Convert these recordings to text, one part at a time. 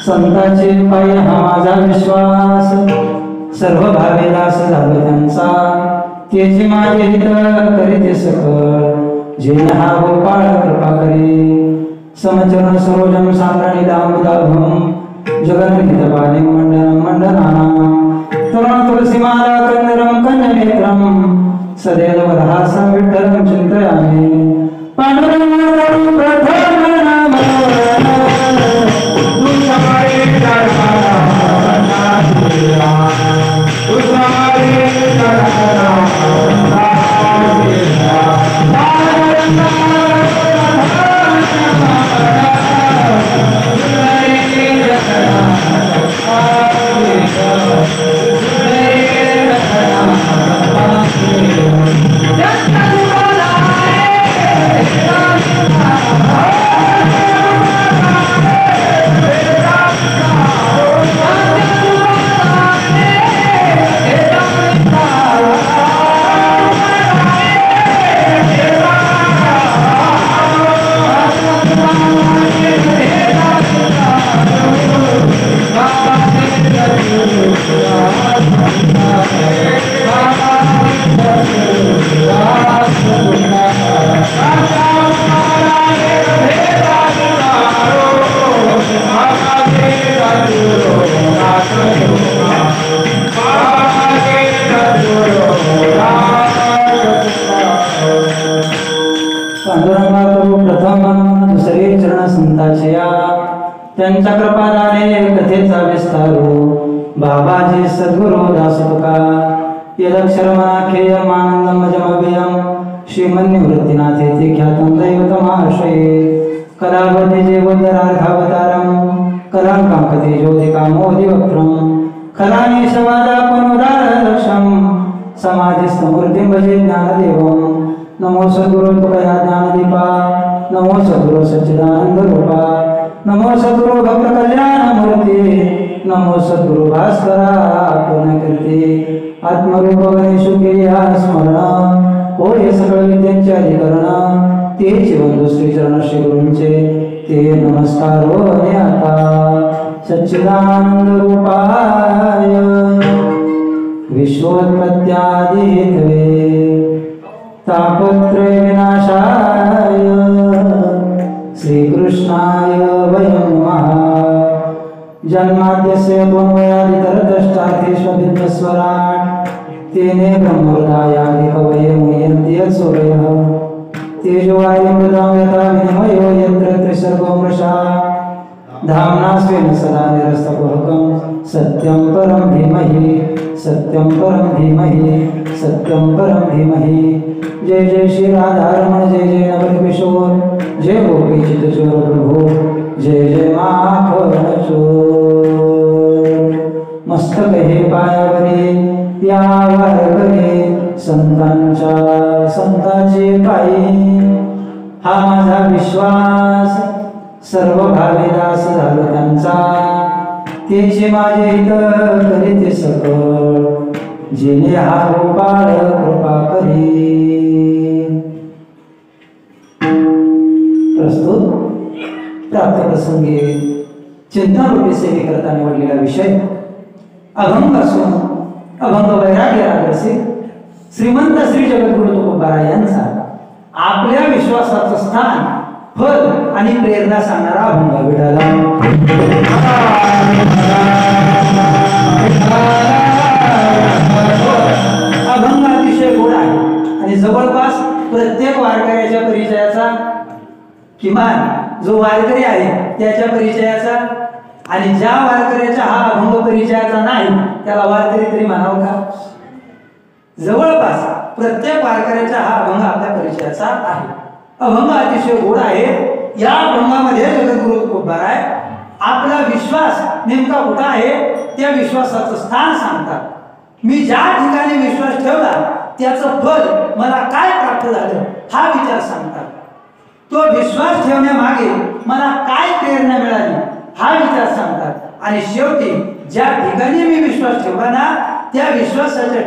संतांचे पाय हा माझा विश्वास, सर्व भावे दास झालो त्यांचा, तेचे माझे हित करीते सकळ, जे हा गोपाळ कृपा करी, समचरण सरोजम सांगणी दामोदाभम, जगन्नित पाणे मंडनम मंडनाना, तरुण तुलसीमाला कंदरम कन्यनेत्रम, सदैव वरहासं विठ्ठलं चिंतयामि, पांडुरंग प्रथम नाम त्यांच्या कृपादाने कथेचा विस्तारो, बाबाजी सद्गुरु दास तुका, यदक्षरमनाख्येयम आनंदम जमव्ययम, श्रीमन्निवृत्तिनाथेति ख्यातं दैवतमाश्रये, कलावती जेवोदरार्धावतारम, कलांकांकते ज्योतिकामोदिवक्त्रम, कलानीशवादापनुदारदक्षम, समाधिस्थमूर्तिं भजे ज्ञानदेवम, नमो सद्गुरु तुकया ज्ञानदीपा, नमो सद्गुरु सच्चिदानंद रूपा, नमो सद्गुरु भक्त कल्याण मूर्ती, नमो सद्गुरु भास्करा पुण्यकीर्ती, आत्मरूप गणेशु केलिया स्मरण, होय सकळ विद्यांचे अधिकरण, तेचे बंधू श्री चरण श्री गुरूंचे, ते नमस्कार होणे आता, सच्चिदानंद रूपाय विश्वोत्पत्त्यादि हेतवे, तापत्रय विनाशाय श्रीकृष्णाय वयं नमः, जन्माद्यस्य त्वन्मयादितरतश्चार्थेष्वभिद्यस्वराट्, तेने ब्रह्मोदयादि कवये मुह्यन्ति यत्सूरयः, तेजोवायुमृतं यथा विनिमयो यत्र त्रिसर्गो मृषा, धाम्ना स्वेन सदा निरस्तकुहकं, सत्यं परं धीमहि, सत्यं परं धीमहि, सत्यं परं धीमहि। जय जय श्री राधारमण, जय जय नवल किशोर, जय गोपी चित्तचोर प्रभु, जय जय माखन चोर, मस्तक हे पायावरी या वारकरी, संतांचे पायी हा माझा विश्वास, सर्व भावे दास झालो त्यांचा, तेचे माझे हित करीते सकळ, जिने हा गोपाळ कृपा करी। प्रस्तुत प्राप्त प्रसंगी चिंतारूपी सेवेकरता निवडलेला विषय अभंग असून अभंग वैराग्य रागरसिक श्रीमंत श्री जगद्गुरु तुकोबारा यांचा आपल्या विश्वासाचं स्थान, फल आणि प्रेरणा सांगणारा अभंग विठाला। अभंग अतिशय गोड आहे आणि जवळपास प्रत्येक वारकऱ्याच्या परिचयाचा, किमान जो वारकरी आहे त्याच्या परिचयाचा, आणि ज्या वारकऱ्याचा हा अभंग परिचयाचा नाही त्याला वारकरी तरी म्हणावं का? जवळपास प्रत्येक वारकऱ्याचा हा अभंग आपल्या परिचयाचा आहे। अभंग अतिशय गोड आहे। या अभंगामध्ये जगद्गुरु तुकोबाराय आपला विश्वास नेमका कुठं आहे त्या विश्वासाचं स्थान सांगतात। मी ज्या ठिकाणी विश्वास ठेवला त्याचं फल मला काय प्राप्त झालं हा विचार सांगतात। तो विश्वास ठेवण्यामागे मला काय प्रेरणा मिळाली हा विचार सांगतात। आणि शेवटी ज्या ठिकाणी मी विश्वास ठेवला ना त्या विश्वासाच्या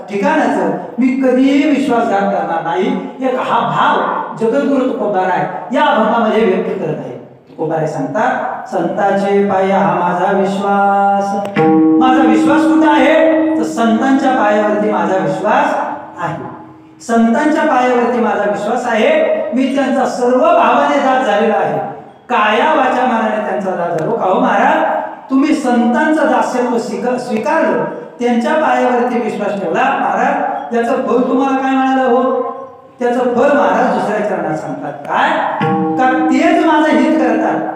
ठिकाणाचं मी कधीही विश्वासघात करणार नाही, एक हा भाव जगद्गुरु तुकोबाराय या अभंगामध्ये व्यक्त करत आहे। तुकोबाराय सांगतात संतांचे पाय हा माझा विश्वास. माझा विश्वास कुठे आहे तर संतांच्या पायावरती माझा विश्वास आहे. संतांच्या पायावरती माझा विश्वास आहे. मी त्यांचा सर्व भावाने दास झालेला आहे. काया वाचा मनाने त्यांचा दास झालो. का हो महाराज, तुम्ही संतांचं दास्यत्व स्वीकारलं, त्यांच्या पायावरती विश्वास ठेवला महाराज, त्याचं फळ तुम्हाला काय मिळालं हो? त्याचं फळ महाराज दुसऱ्या चरणात सांगतात काय का तेच माझं हित करतात.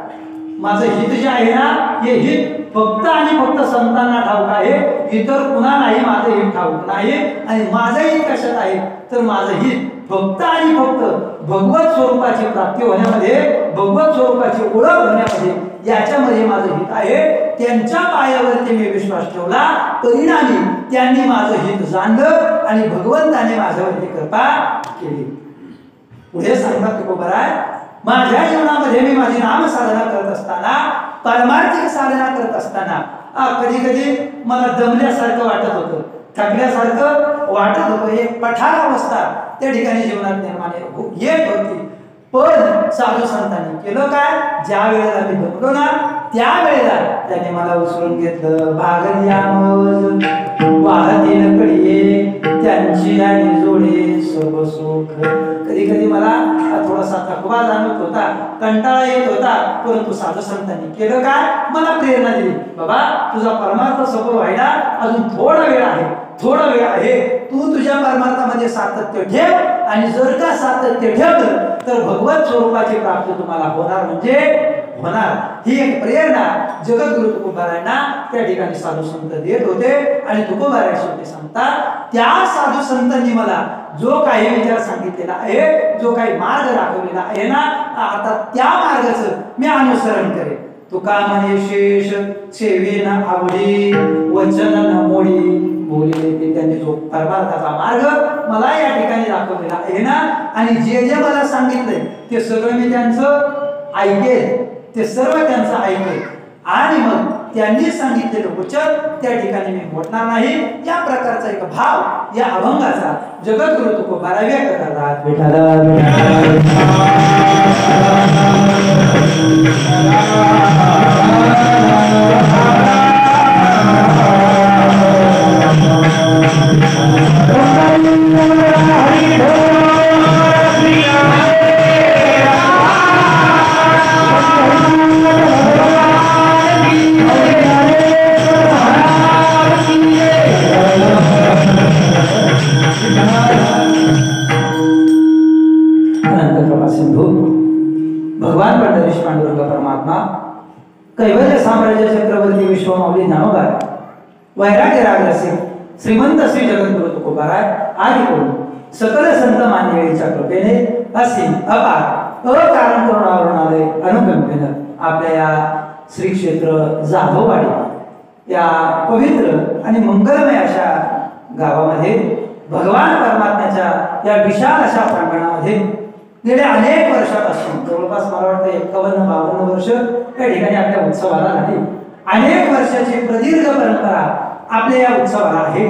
माझं हित जे आहे ना, हे हित फक्त आणि फक्त संतांना ठाऊक आहे, इतर कुणालाही माझं हित ठाऊक नाही. आणि माझं हित कशात आहे तर माझं हित फक्त आणि फक्त भगवत स्वरूपाची प्राप्ती होण्यामध्ये, भगवत स्वरूपाची ओळख होण्यामध्ये, याच्यामध्ये माझं हित आहे. त्यांच्या पायावरती मी विश्वास ठेवला, परिणामी त्यांनी माझं हित जाणलं आणि भगवंताने माझ्यावरती कृपा केली. पुढे सांगतात तुकोबाराय, माझ्या जीवनामध्ये मी माझी नाम साधना करत असताना, पारमार्थिक साधना करत असताना कधी कधी मला दमल्यासारखं वाटत होतं, थकल्यासारखं वाटत होतं. एक पठार अवस्था त्या ठिकाणी जीवनात निर्माण येत होती. पण साधू संतांनी केलं काय, ज्या वेळेला मी दमलो ना त्यावेळेला त्याने मला उचलून घेतलं. भागल्या मज वाहतील कडे त्यांची आणि जोडे सर्व सुख. कधी कधी मला थोडासा थकवा जाणवत होता, कंटाळा येत होता, परंतु साधू संतांनी केलं काय, मला प्रेरणा दिली. बाबा, तुझा परमार्थ सफल व्हायला अजून थोडा वेळ आहे, थोडा वेळ आहे. तू तुझ्या परमार्थामध्ये सातत्य ठेव आणि जर का सातत्य ठेवलं तर भगवत स्वरूपाची प्राप्ती तुम्हाला होणार म्हणजे होणार. ही एक प्रेरणा जगद्गुरु तुकोबारायांना त्या ठिकाणी साधू संत देत होते. आणि तुकोबाराय शेवटी सांगतात, त्या साधू संतांनी मला जो काही विचार सांगितलेला आहे, जो काही मार्ग दाखवलेला आहे ना, आता त्या मार्गाचं मी अनुसरण करेन. तुका म्हणे शेष सेवेन आवडी वचन न मोडी बोलले ते. त्यांनी जो परमार्थाचा मार्ग मला या ठिकाणी दाखवलेला आहे ना, आणि जे जे मला सांगितलंय ते सगळं मी त्यांचं ऐकेल, ते सर्व त्यांचं ऐकेल. आणि मग त्यांनी सांगितलेलं वचन त्या ठिकाणी मी मोडणार नाही. या प्रकारचा एक भाव या अभंगाचा जगद्गुरु तुकोबाराय व्यक्त करतात. भगवान पंढरीश पांडुरंग परमात्मा कैवल्य साम्राज्य चक्रवर्ती विश्वमाऊली ज्ञानोबा वैराग्य रागरसिक श्रीमंत श्री जगद्गुरु तुकोबाराय आदी करून सकल संत मान्यवेळीच्या कृपेने असीम अपार अकारण करुणावरणालय अनुकंपेनं आपल्या या श्री क्षेत्र जाधववाडी या पवित्र आणि मंगलमय अशा गावामध्ये भगवान परमात्म्याच्या या विशाल अशा प्रांगणामध्ये गेल्या अनेक वर्षापासून, जवळपास मला वाटतं 51-52 वर्ष या ठिकाणी आपल्या उत्सवाला झाली. अनेक वर्षाची प्रदीर्घ परंपरा आपल्या या उत्सवाला आहे.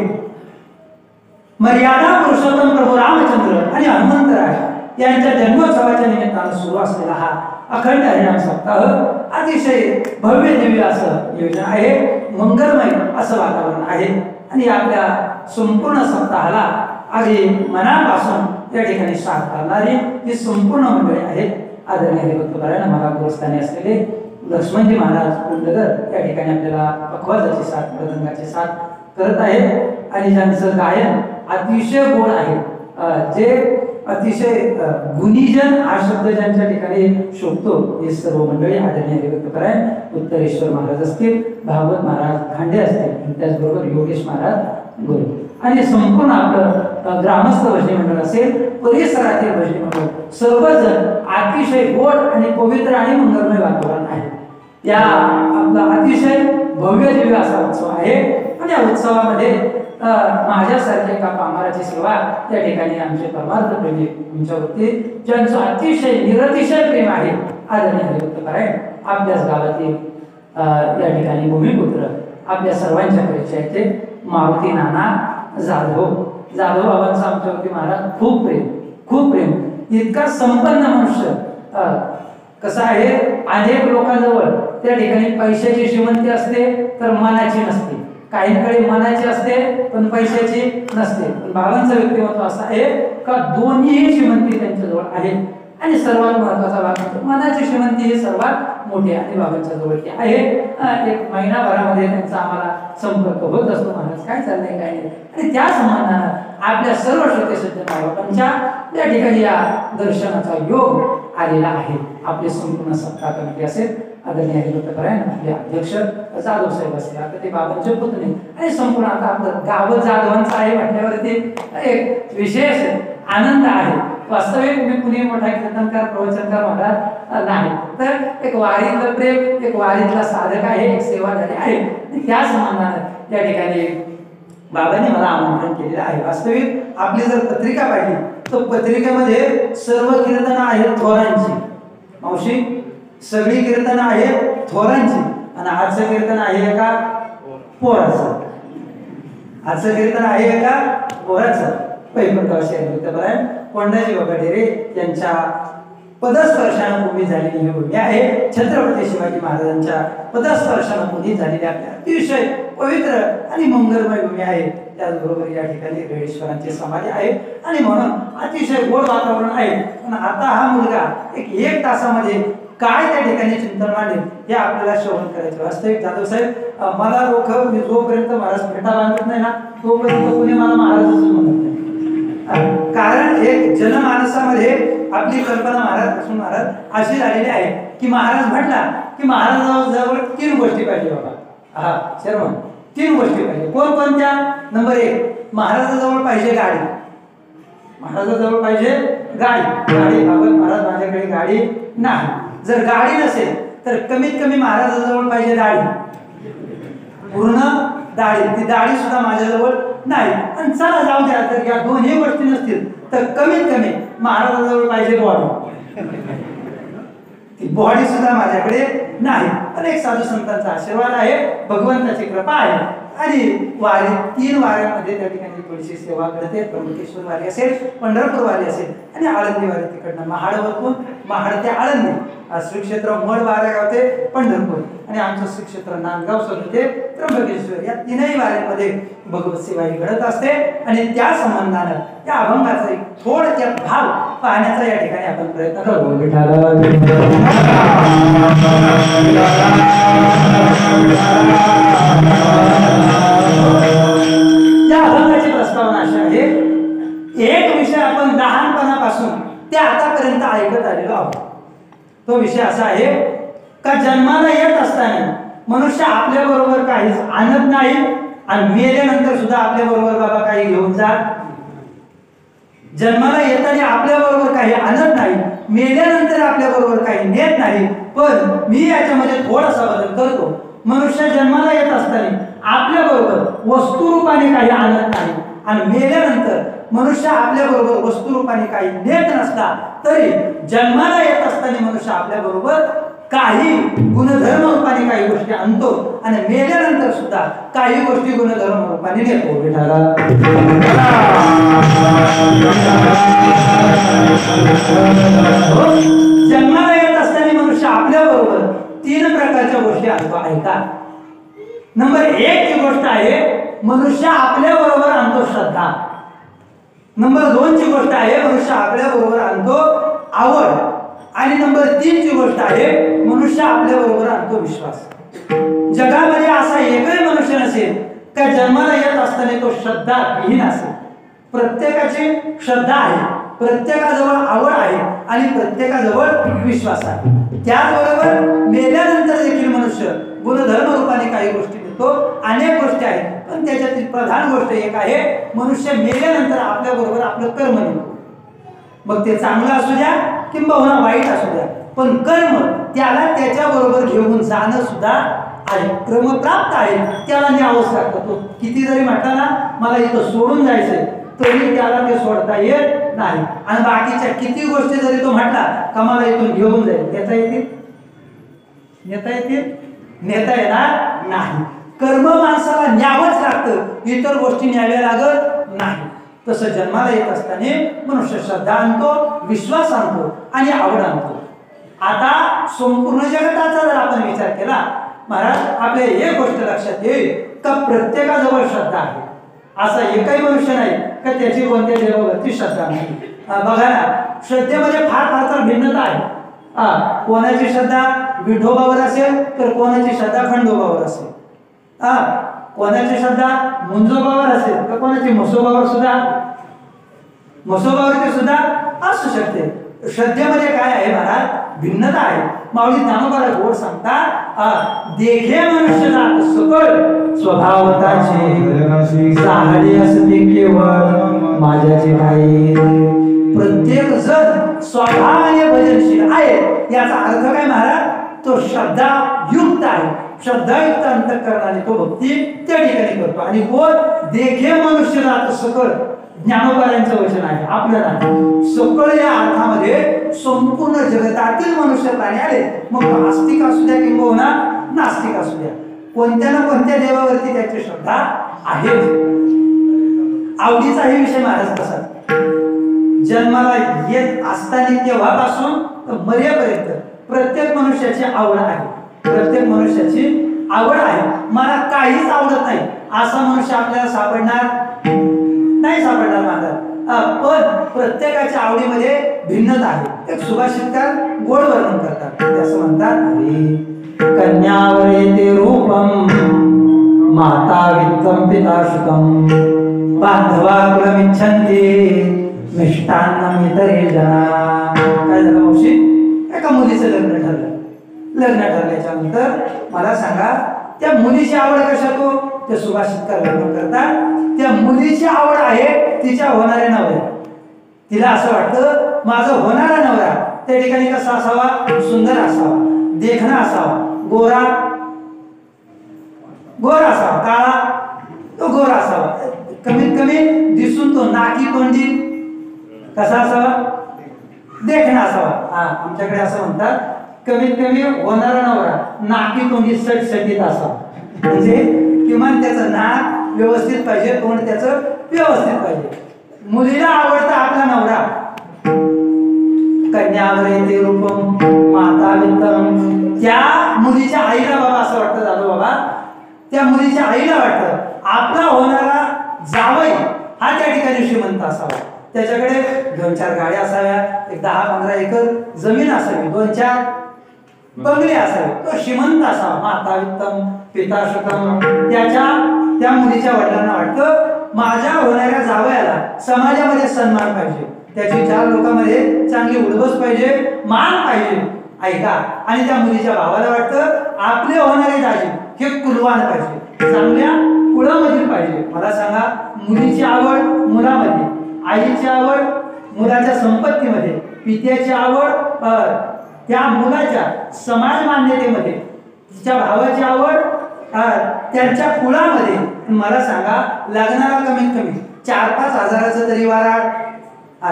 मर्यादा पुरुषोत्तम प्रभू रामचंद्र आणि हनुमंतराय यांच्या जन्मोत्सवाच्या निमित्तानं सुरू असलेला हा अखंड हरिनाम सप्ताह अतिशय भव्य दिव्य असं नियोजन आहे, मंगलमय असं वातावरण आहे. आणि आपल्या संपूर्ण सप्ताहाला अगदी मनापासून या ठिकाणी साथ करणारी ही संपूर्ण मंडळी आहेत. आदरणीय हरिभक्तपरायण मला गुरुस्थानी असलेले लक्ष्मणजी महाराज कुंडकर या ठिकाणी आपल्याला पखवाजाची साथ, मृदंगाची साथ करत आहेत. आणि ज्यांचं गायन अतिशय गोड आहे, जे अतिशय गुणीजन हा शब्द ज्यांच्या ठिकाणी शोभतो, हे सर्व मंडळी आदरणीय हरिभक्तपरायण उत्तरेश्वर महाराज असतील, भागवत महाराज खांडे असतील, त्याचबरोबर योगेश महाराज गुरु आणि संपूर्ण आपलं ग्रामस्थ भजनी मंडळ असेल, परिसरातील भजनी मंडळ सर्वजण अतिशय गोड आणि पवित्र आणि मंगलमय वातावरण आहे. या आपला अतिशय भव्य दिव्य असा उत्सव आहे. आणि या उत्सवामध्ये माझ्यासारख्या एका पामाराची सेवा त्या ठिकाणी आमचे परमार्थ प्रेमी तुमच्यावरती ज्यांचं अतिशय निरतिशय प्रेम आहे, आदरणीय हरिभक्तपरायण आपल्याच गावातील या ठिकाणी भूमिपुत्र आपल्या सर्वांच्या परिचयाचे मारुती नाना जाधव बाबांचं आमच्यावरती महाराज खूप प्रेम. इतका संपन्न मनुष्य. कसं आहे, अनेक लोकांजवळ त्या ठिकाणी पैशाची श्रीमंती असते तर मनाची नसते, काहींकडे मनाची असते पण पैशाची नसते. पण बाबांचं व्यक्तिमत्व असं आहे का दोन्ही श्रीमंती त्यांच्याजवळ आहे. आणि सर्वात महत्वाचा भाग म्हणजे मनाची श्रीमंती ही सर्वात मोठी आणि बाबांच्या जवळची आहे. एक महिनाभरामध्ये त्यांचा आम्हाला संपर्क होत असतो, महाराज काय चाललंय काय नाही. आणि त्या संबंधानं आपल्या सर्व श्रोते सज्जन बाबांच्या त्या ठिकाणी या दर्शनाचा योग आलेला आहे. आपले संपूर्ण सत्ता कमिटी असेल, आदरणीय हरिभक्तपरायण आपले अध्यक्ष जाधव साहेब असेल, आता ते बाबांचे पुतणे आणि संपूर्ण आता आपलं गाव जाधवांचं आहे म्हटल्यावरती एक विशेष आनंद आहे. वास्तविक मी कुणी मोठा कीर्तनकार प्रवचनकार महाराज नाही, तर एक वारीतलं प्रेम, एक वारीतला साधक आहे, एक सेवाधारी आहे. त्या संबंधानं त्या ठिकाणी बाबांनी मला आमंत्रण केलेलं आहे. वास्तविक आपली जर पत्रिका पाहिली तर पत्रिकेमध्ये सर्व कीर्तनं आहेत थोरांची. मावशी सगळी कीर्तनं आहेत थोरांची आणि आजचं कीर्तन आहे एका पोराचं. आजचं कीर्तन आहे एका पोराचं. पैपणगावचे हरिभक्तपरायण कोंडाजी बाबा ढेरे यांच्या पदस्पर्शानं भूमी झालेली ही भूमी आहे. छत्रपती शिवाजी महाराजांच्या पदस्पर्शानं भूमी झालेली आपल्या अतिशय पवित्र आणि मंगलमय भूमी आहे. त्याचबरोबर या ठिकाणी रेडेश्वरांचे समाधी आहे आणि म्हणून अतिशय गोड वातावरण आहे. पण आता हा मुलगा एक तासामध्ये काय त्या ठिकाणी चिंतन मांडेल हे आपल्याला श्रवण करायचं. वास्तविक जाधव साहेब मला रोख मी जोपर्यंत महाराज फेटा बांधत नाही ना तोपर्यंत कोणी मला महाराजच म्हणत नाही. कारण एक जनमानसामध्ये आपली कल्पना महाराज अशी झालेली आहे की महाराज म्हटला की महाराजाजवळ 3 गोष्टी पाहिजे बाबा. हा शर्मन 3 गोष्टी पाहिजे. कोणत्या? नंबर 1 महाराजाजवळ पाहिजे गाडी. महाराजाजवळ पाहिजे गाडी. बाबा महाराज माझ्याकडे गाडी नाही. जर गाडी नसेल तर कमीत कमी महाराजाजवळ पाहिजे दाढी, पूर्ण दाढी. ती दाढी सुद्धा माझ्याजवळ नाही. आणि चला जाऊ द्या, तर या दोन्ही गोष्टी नसतील तर कमीत कमी महाराजाजवळ पाहिजे बॉडी. ती बॉडी सुद्धा माझ्याकडे नाही. अनेक साधू संतांचा आशीर्वाद आहे, भगवंताची कृपा आहे. आणि वारी 3 वाऱ्यांमध्ये त्या ठिकाणी थोडीशी सेवा करते. त्र्यंबकेश्वर वारी असेल, पंढरपूर वारी असेल आणि आळंदी वारी तिकडनं महाडवरून महाड ते आळंदी. श्री क्षेत्र मड वाऱ्यागाव ते पंढरपूर आणि आमचं श्री क्षेत्र नांदगाव सोडून ते त्र्यंबकेश्वर या 3ही वाऱ्यांमध्ये भगवत सेवा ही घडत असते. आणि त्या संबंधानं या अभंगाचा एक थोडक्यात भाव पाहण्याचा या ठिकाणी आपण प्रयत्न करू. या अभंगाची प्रस्तावना अशी आहे. एक विषय आपण लहानपणापासून ते आतापर्यंत ऐकत आलेलो आहोत. तो विषय असा आहे का जन्माला येत असताना मनुष्य आपल्या बरोबर काहीच आणत नाही आणि मेल्यानंतर सुद्धा आपल्या बरोबर बाबा काही घेऊन जात. जन्माला येताना आपल्या बरोबर काही आणत नाही, मेल्यानंतर आपल्या बरोबर काही नेत नाही. पण मी याच्यामध्ये थोडासा बदल करतो. मनुष्य जन्माला येत असताना आपल्या बरोबर वस्तुरूपाने काही आणत नाही आणि मेल्यानंतर मनुष्य आपल्या बरोबर वस्तुरूपाने काही नेत नसला तरी जन्माला येत असताना मनुष्य आपल्या बरोबर काही गुणधर्म रूपाने काही गोष्टी आणतो आणि मेल्यानंतर सुद्धा काही गोष्टी गुणधर्म रूपाने नेतो. जन्माला येत असताना मनुष्य आपल्या बरोबर 3 प्रकारच्या गोष्टी आणतो. ऐका. नंबर 1 ची गोष्ट आहे मनुष्य आपल्या बरोबर आणतो श्रद्धा. नंबर 2 ची गोष्ट आहे मनुष्य आपल्या बरोबर आणतो आवड. आणि नंबर 3 ची गोष्ट आहे मनुष्य आपल्या बरोबर आणतो विश्वास. जगामध्ये असा एकही मनुष्य नसेल का जन्माला येत असताना तो श्रद्धा विहीन असेल. प्रत्येकाची श्रद्धा आहे, प्रत्येकाजवळ आवड आहे आणि प्रत्येकाजवळ विश्वास आहे. त्याचबरोबर मेल्यानंतर देखील मनुष्य गुणधर्म रूपाने काही गोष्टी देतो. अनेक गोष्टी आहेत पण त्याच्यातील प्रधान गोष्ट एक आहे मनुष्य मेल्यानंतर आपल्या बरोबर आपलं कर्म देतो. मग ते चांगलं असू द्या किंबहुना वाईट असू द्या, पण कर्म त्याला त्याच्या बरोबर घेऊन जाणं सुद्धा आहे. क्रमप्राप्त आहे, त्याला न्यावंच लागतं. तो किती जरी म्हटला ना मला इथं सोडून जायचंय तरी त्याला ते सोडता येत नाही. आणि बाकीच्या किती गोष्टी जरी तो म्हटला का मला इथून घेऊन जाईल, नेता येतील? नेता येणार नाही. कर्म माणसाला न्यावंच लागतं, इतर गोष्टी न्याव्या लागत नाही. तसं जन्माला येत असताना मनुष्य श्रद्धा आणतो, विश्वास आणतो आणि आवड आणतो. आता संपूर्ण जगताचा जर आपण विचार केला महाराज, आपल्या एक गोष्ट लक्षात येईल का प्रत्येकाजवळ श्रद्धा आहे. असा एकही मनुष्य नाही का त्याची कोणत्या देवावरती श्रद्धा नाही. बघा ना, श्रद्धेमध्ये फार फार तर भिन्नता आहे. कोणाची श्रद्धा विठोबावर असेल तर कोणाची श्रद्धा खंडोबावर असेल. कोणाची श्रद्धा मुंजोबावर असेल तर कोणाची म्हसोबावर सुद्धा, म्हसोबावरती सुद्धा असू शकते. श्रद्धेमध्ये काय आहे महाराज, भिन्नता आहे. माऊली ज्ञानोबा गोड सांगतात, देखे मनुष्य जात सकळ स्वभावताचे साहडी असते केवळ माझ्याचे काही. प्रत्येक जण स्वभावाने भजनशील आहे. याचा अर्थ काय महाराज, तो श्रद्धा युक्त आहे. श्रद्धायुक्त अंतःकरणाने तो भक्ती त्या ठिकाणी करतो. आणि कोण देखे मनुष्य जात सकळ, ज्ञानोबारांचं वचन आहे आपल्याला. सकळ या अर्थामध्ये संपूर्ण जगतातील मनुष्य प्राणी आले, मग आस्तिक असू द्या किंबहुना नास्तिक असू द्या, कोणत्या ना कोणत्या देवावरती त्याची श्रद्धा आहे. आवडीचाही विषय महाराज कसा, जन्माला येत असताना तेव्हापासून तर मरेपर्यंत प्रत्येक मनुष्याची आवड आहे. प्रत्येक मनुष्याची आवड आहे. मला काहीच आवडत नाही असा मनुष्य आपल्याला सापडणार नाही, सापडणार महाराज. पण प्रत्येकाच्या आवडीमध्ये भिन्नता आहे. एक सुभाषितकार गोड वर्णन करतात, ते असं म्हणतात, कन्यावरे ते रूपम माता वित्तम पिता सुखम बांधवा कुलमिच्छन्ति मिष्टान्नम इतरे जना. काय झालं मावशी, एका मुलीचं लग्न ठरलं. लग्न ठरल्याच्या नंतर मला सांगा, त्या मुलीची आवड कशातो, ते सुभाषितकार वर्णन करतात. त्या मुलीची आवड आहे तिच्या होणाऱ्या नवऱ्या. तिला असं वाटतं माझा होणारा नवरा त्या ठिकाणी कसा असावा, सुंदर असावा, देखणा असावा, गोरा गोरा असावा, काळा तो गोरा असावा, कमीत कमी दिसून तो नाकी तोंडी कसा असावा, देखणा असावा. आमच्याकडे असं म्हणतात, कमीत कमी होणारा नवरा नाकी तोंडी सटसटीत असावा. म्हणजे किमान त्याचं नाक व्यवस्थित पाहिजे, तोंड त्याचं व्यवस्थित पाहिजे. मुलीला आवडता आपला नवरा. कन्यावरे ते रूपम माता वित्तम. त्या मुलीच्या आईला बाबा असं वाटतं, जाधव बाबा, त्या मुलीच्या आईला वाटतं आपला होणारा जावई हा त्या ठिकाणी श्रीमंत असावा. त्याच्याकडे 2-4 गाड्या असाव्या, एक 10-15 एकर जमीन असावी, 2-4 बंगले असावे, तो श्रीमंत असावा. माता वित्तम पिता सुखम. त्या मुलीच्या वडिलांना वाटतं माझ्या होणाऱ्या जावयाला समाजामध्ये सन्मान पाहिजे, त्याची 4 लोकांमध्ये चांगली उडबस पाहिजे, मान पाहिजे. ऐका, आणि त्या मुलीच्या भावाला वाटतं आपले होणारे दाजी हे कुलवान पाहिजे, चांगल्या कुळामधील पाहिजे. मला सांगा, मुलीची आवड मुलामध्ये, आईची आवड मुलाच्या संपत्तीमध्ये, पित्याची आवड त्या मुलाच्या समाज मान्यतेमध्ये, तिच्या भावाची आवड त्यांच्या कुळामध्ये. मला सांगा, लग्नाला कमीत कमी 4-5 हजाराचं तरी वराड.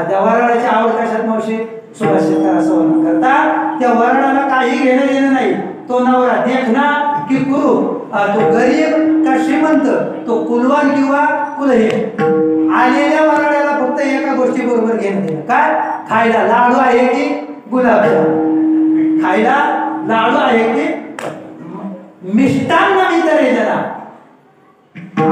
त्या वराडाची आवड कशात मावशी, सुभाषितकार असं वर्णन करतात, त्या वराडाला काही घेणं देणं नाही. तो नवरा देखना की कुरू, तो गरीब का श्रीमंत, तो कुलवान किंवा कुलहीन. आलेल्या वराडाला फक्त एका गोष्टी बरोबर घेणं देणं, काय, खायला लाडू आहे की गुलाबजाम, खायला लाडू आहे की मिष्टान्न इतरे जना.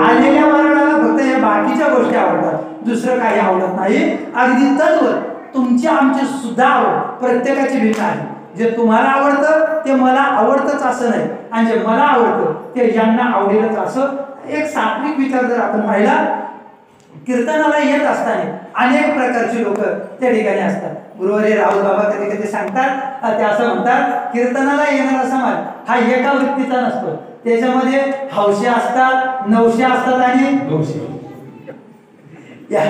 आलेल्या वराडाला फक्त या बाकीच्या गोष्टी आवडतात, दुसरं काही आवडत नाही. अगदी तद्वत तुमची आमची सुद्धा आवड प्रत्येकाची भिन्न आहे. जे तुम्हाला आवडतं ते मला आवडतंच असं नाही, आणि जे मला आवडतं ते यांना आवडेलच असं. एक सात्विक विचार जर आपण पाहिला, कीर्तनाला येत असताना अनेक प्रकारची लोक त्या ठिकाणी असतात. गुरुवारी राहुल बाबा कधी कधी सांगतात, ते असं म्हणतात, कीर्तनाला येणारा समाज हा एका वृत्तीचा नसतो, त्याच्यामध्ये हौशी असतात, नवशी असतात आणि या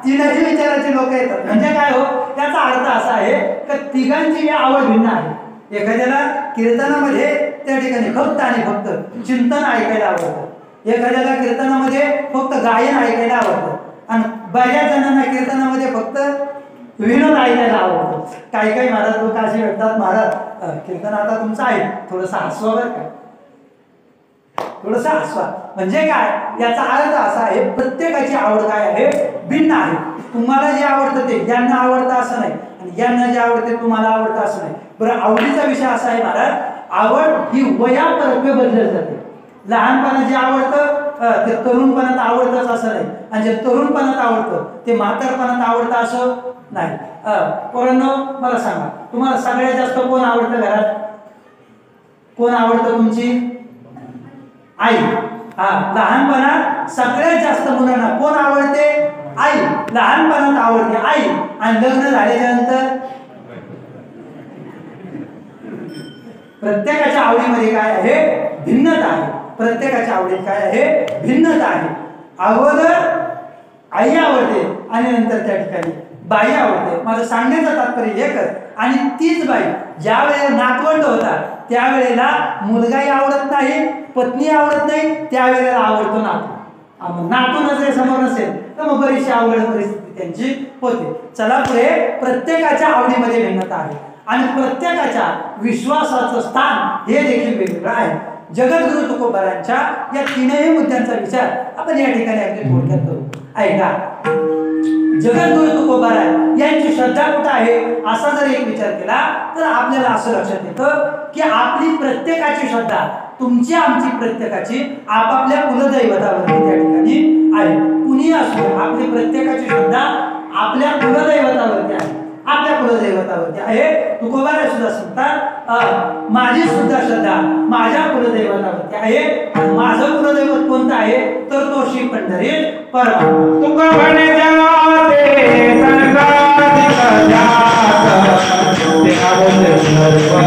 3ही विचाराची लोक येतात. म्हणजे काय हो, त्याचा अर्थ असा आहे की तिघांची आवड भिन्न आहे. एखाद्याला कीर्तनामध्ये त्या ठिकाणी फक्त आणि फक्त चिंतन ऐकायला आवडतं, एखाद्याला कीर्तनामध्ये फक्त गायन ऐकायला आवडतं, आणि बऱ्याच जणांना कीर्तनामध्ये फक्त विनोद ऐकायला आवडतं. काही काही महाराज लोक असे म्हणतात, महाराज कीर्तन आता तुमचं आहे, थोडंसं हसवा बरं का, थोडंसं हसवा. म्हणजे काय, याचा अर्थ असा आहे, प्रत्येकाची आवड काय आहे, भिन्न आहे. तुम्हाला जे आवडतं ते ज्यांना आवडतं असं नाही, यांना जे आवडते तुम्हाला आवडतं असं नाही. बरं, आवडीचा विषय असा आहे महाराज, आवड ही वयापरत्वे बदलत जाते. लहानपणात जे आवडतं ते तरुणपणात आवडतंच असं नाही, आणि जे तरुणपणात आवडतं ते म्हातारपणात आवडतं असं नाही. पोरांनो मला सांगा, तुम्हाला सगळ्यात जास्त कोण आवडतं घरात? कोण आवडतं? तुमची आई. लहानपणात सगळ्यात जास्त मुलांना कोण आवडते? आई. लहानपणात आवडते आई, आणि लग्न झाल्याच्या नंतर प्रत्येकाच्या आवडीमध्ये काय आहे? भिन्नता आहे. प्रत्येकाच्या आवडीत काय आहे? भिन्नता आहे. अगोदर आई आवडते आणि नंतर त्या ठिकाणी बाई आवडते. माझं सांगण्याचं तात्पर्य एकच, आणि तीच बाई ज्या वेळेला नातवंड होतात त्यावेळेला मुलगाही आवडत नाही, पत्नी आवडत नाही, त्यावेळेला आवडतो नातू. नातू नजरेसमोर नसेल तर मग बरीचशी अवघड परिस्थिती त्यांची होते. चला पुढे. प्रत्येकाच्या आवडीमध्ये भिन्नता आहे आणि प्रत्येकाच्या विश्वासाचं स्थान हे देखील वेगवेगळं आहे. जगद्गुरु तुकोबारांच्या या तीनही मुद्द्यांचा विचार आपण या ठिकाणी अगदी थोडक्यात करू. ऐका, जगद्गुरु तुकोबाराय यांची श्रद्धा कुठं आहे असा जर एक विचार केला तर आपल्याला असं लक्षात येतं की आपली प्रत्येकाची श्रद्धा, तुमची आमची प्रत्येकाची आपापल्या कुलदैवतावरती त्या ठिकाणी आहे. कुणी असो, आपली प्रत्येकाची श्रद्धा आपल्या कुलदैवतावरती आहे. आपल्या कुलदैवतावरती आहे. तुकोबाराय सुद्धा सांगतात, माझी सुद्धा श्रद्धा माझ्या कुलदैवतावरती आहे. आणि माझं कुलदैवत कोणतं आहे तर तो श्री पंढरी परमात्मा. तुका म्हणे जाते संगादिक जात ते आवडते सर्व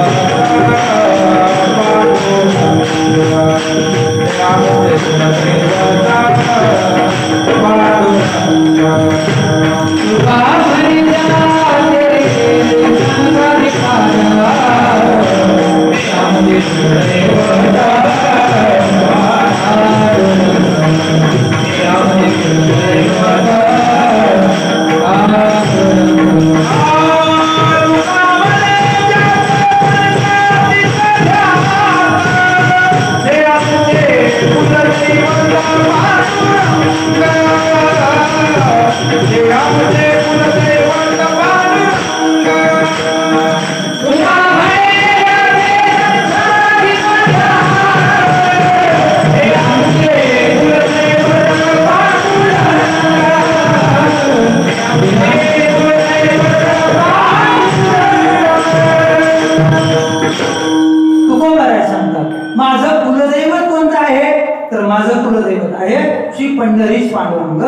पंढरीश पांडुरंग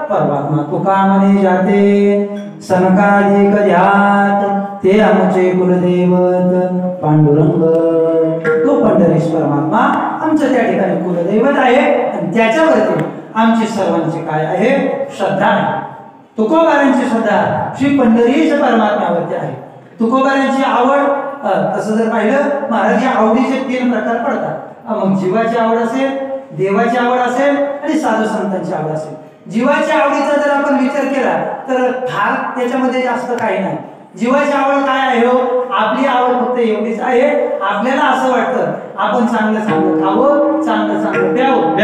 परमात्मा. तुका म्हणे जाते सनकादिक ध्यात ते आमचे कुलदैवत पांडुरंग. तो पंढरीश परमात्मा आमचं त्या ठिकाणी कुलदैवत आहे आणि त्याच्यावरती आमची सर्वांची काय आहे? श्रद्धा आहे. तुकोबारांची श्रद्धा श्री पंढरीश परमात्म्यावरती आहे. तुकोबारांची आवड तसं जर पाहिलं महाराज आवडीचे 3 प्रकार पडतात. मग जीवाची आवड असेल, देवाची आवड असेल आणि साधू संतांची आवड असेल. जीवाच्या आवडीचा जर आपण विचार केला तर फार त्याच्यामध्ये जास्त काही नाही. जीवाची आवड काय आहे हो? आपली आवड फक्त एवढीच आहे, आपल्याला असं वाटतं आपण चांगलं चांगलं खावं, चांगलं चांगलं प्यावं.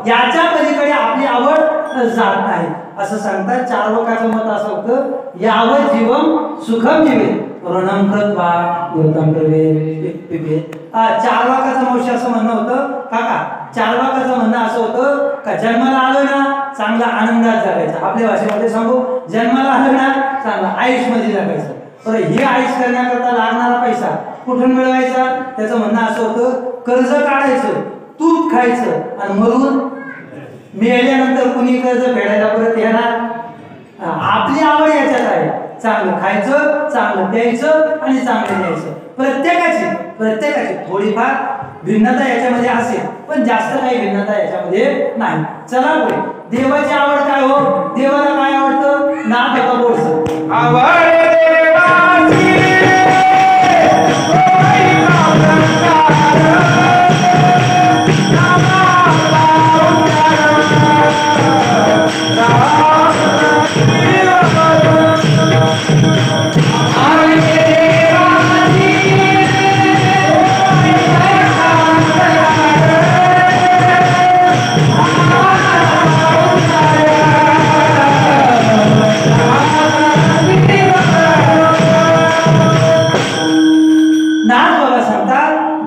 याच्या पलीकडे आपली आवड जात नाही असं सांगतात. 4 लोकांचं मत असं होतं, यावं जीवन सुखम जीवेत ऋणम कृत्वा मृतम पिबेत. 4 लोकांचं मावशी असं म्हणणं होतं काका, 4 लोकांचं म्हणणं असं होतं का जन्माला आलोय ना चांगला आनंदात जगायचं. आपल्या भाषेमध्ये सांगू, जन्माला आलोय ना चांगला आयुष्यमध्ये जगायचं. तर हे आईस करण्याकरता लागणारा पैसा कुठून मिळवायचा? त्याचं म्हणणं असं होतं, कर्ज काढायचं, तूप खायचं आणि मरून मिळाल्यानंतर कुणी कर्ज फेडायला परत येणार? आपली आवड याच्यात आहे, चांगलं खायचं, चांगलं द्यायचं आणि चांगलं द्यायचं. प्रत्येकाची थोडीफार भिन्नता याच्यामध्ये असेल, पण जास्त काही भिन्नता याच्यामध्ये नाही. चला पुढे. देवाची आवड काय हो? देवाला काय आवडतं? नाद होता बोलचं आवड देवाची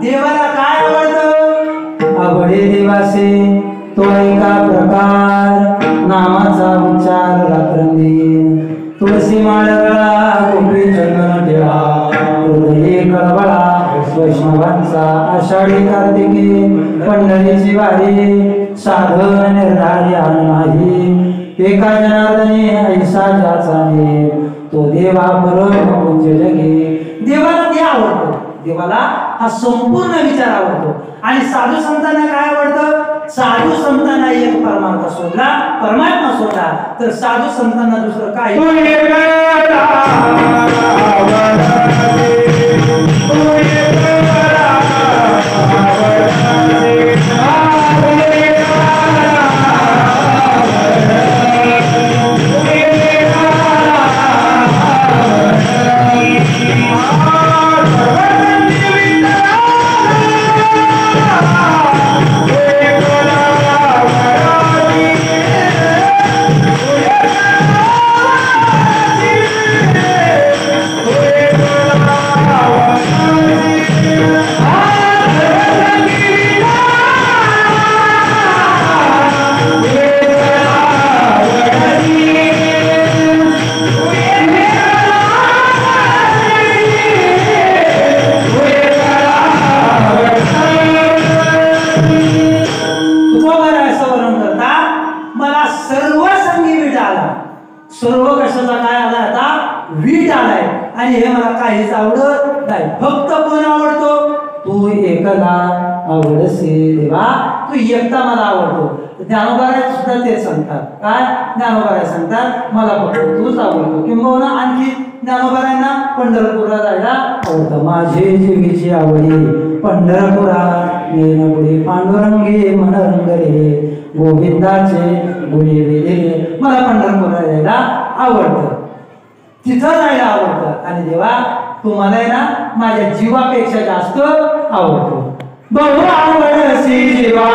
देवाला काय आवडतं? आवडे देवासे तो एका प्रकार नामाचा उच्चार रात्रंदिन. तुळशी माळगळा गोपी चंदन ठेवा, हृदये कळवळा वैष्णवांचा आषाढी कार्तिकी. पंढरीची वारी साधन निर्धार्य नाही, एका जनार्दने ऐसा ज्याचा ने तो देवा परम पूज्य जगे. देवाला ते आवडतं. देवाला हा संपूर्ण विचार आवडतो. आणि साधू संतांना काय आवडतं? साधू संतांना एक परमात्मा सोडला तर साधू संतांना दुसरं काही सर्व कशाचा काय आला? आता वीट आलाय. आणि हे मला काहीच आवडत नाही. फक्त कोण आवडतो? तू एकला आवडसे देवा, तू एकटा मला आवडतो. ज्ञानोबाराय सुद्धा तेच सांगतात. काय ज्ञानोबाराय सांगतात? मला फक्त तूच आवडतो. किंबहुना आणखी ज्ञानोबारायांना पंढरपूरला जायला आवडतं. माझे जीवीची आवडी पंढरपुरा येन पुढे पांडुरंगे मनरंगले गोविंदाचे गुणे वेदिले. मला पंढरपूरला जायला आवडतं, तिथं जायला आवडतं. आणि देवा तू मला आहे ना माझ्या जीवापेक्षा जास्त आवडतो. बहु आवडसी जीवा,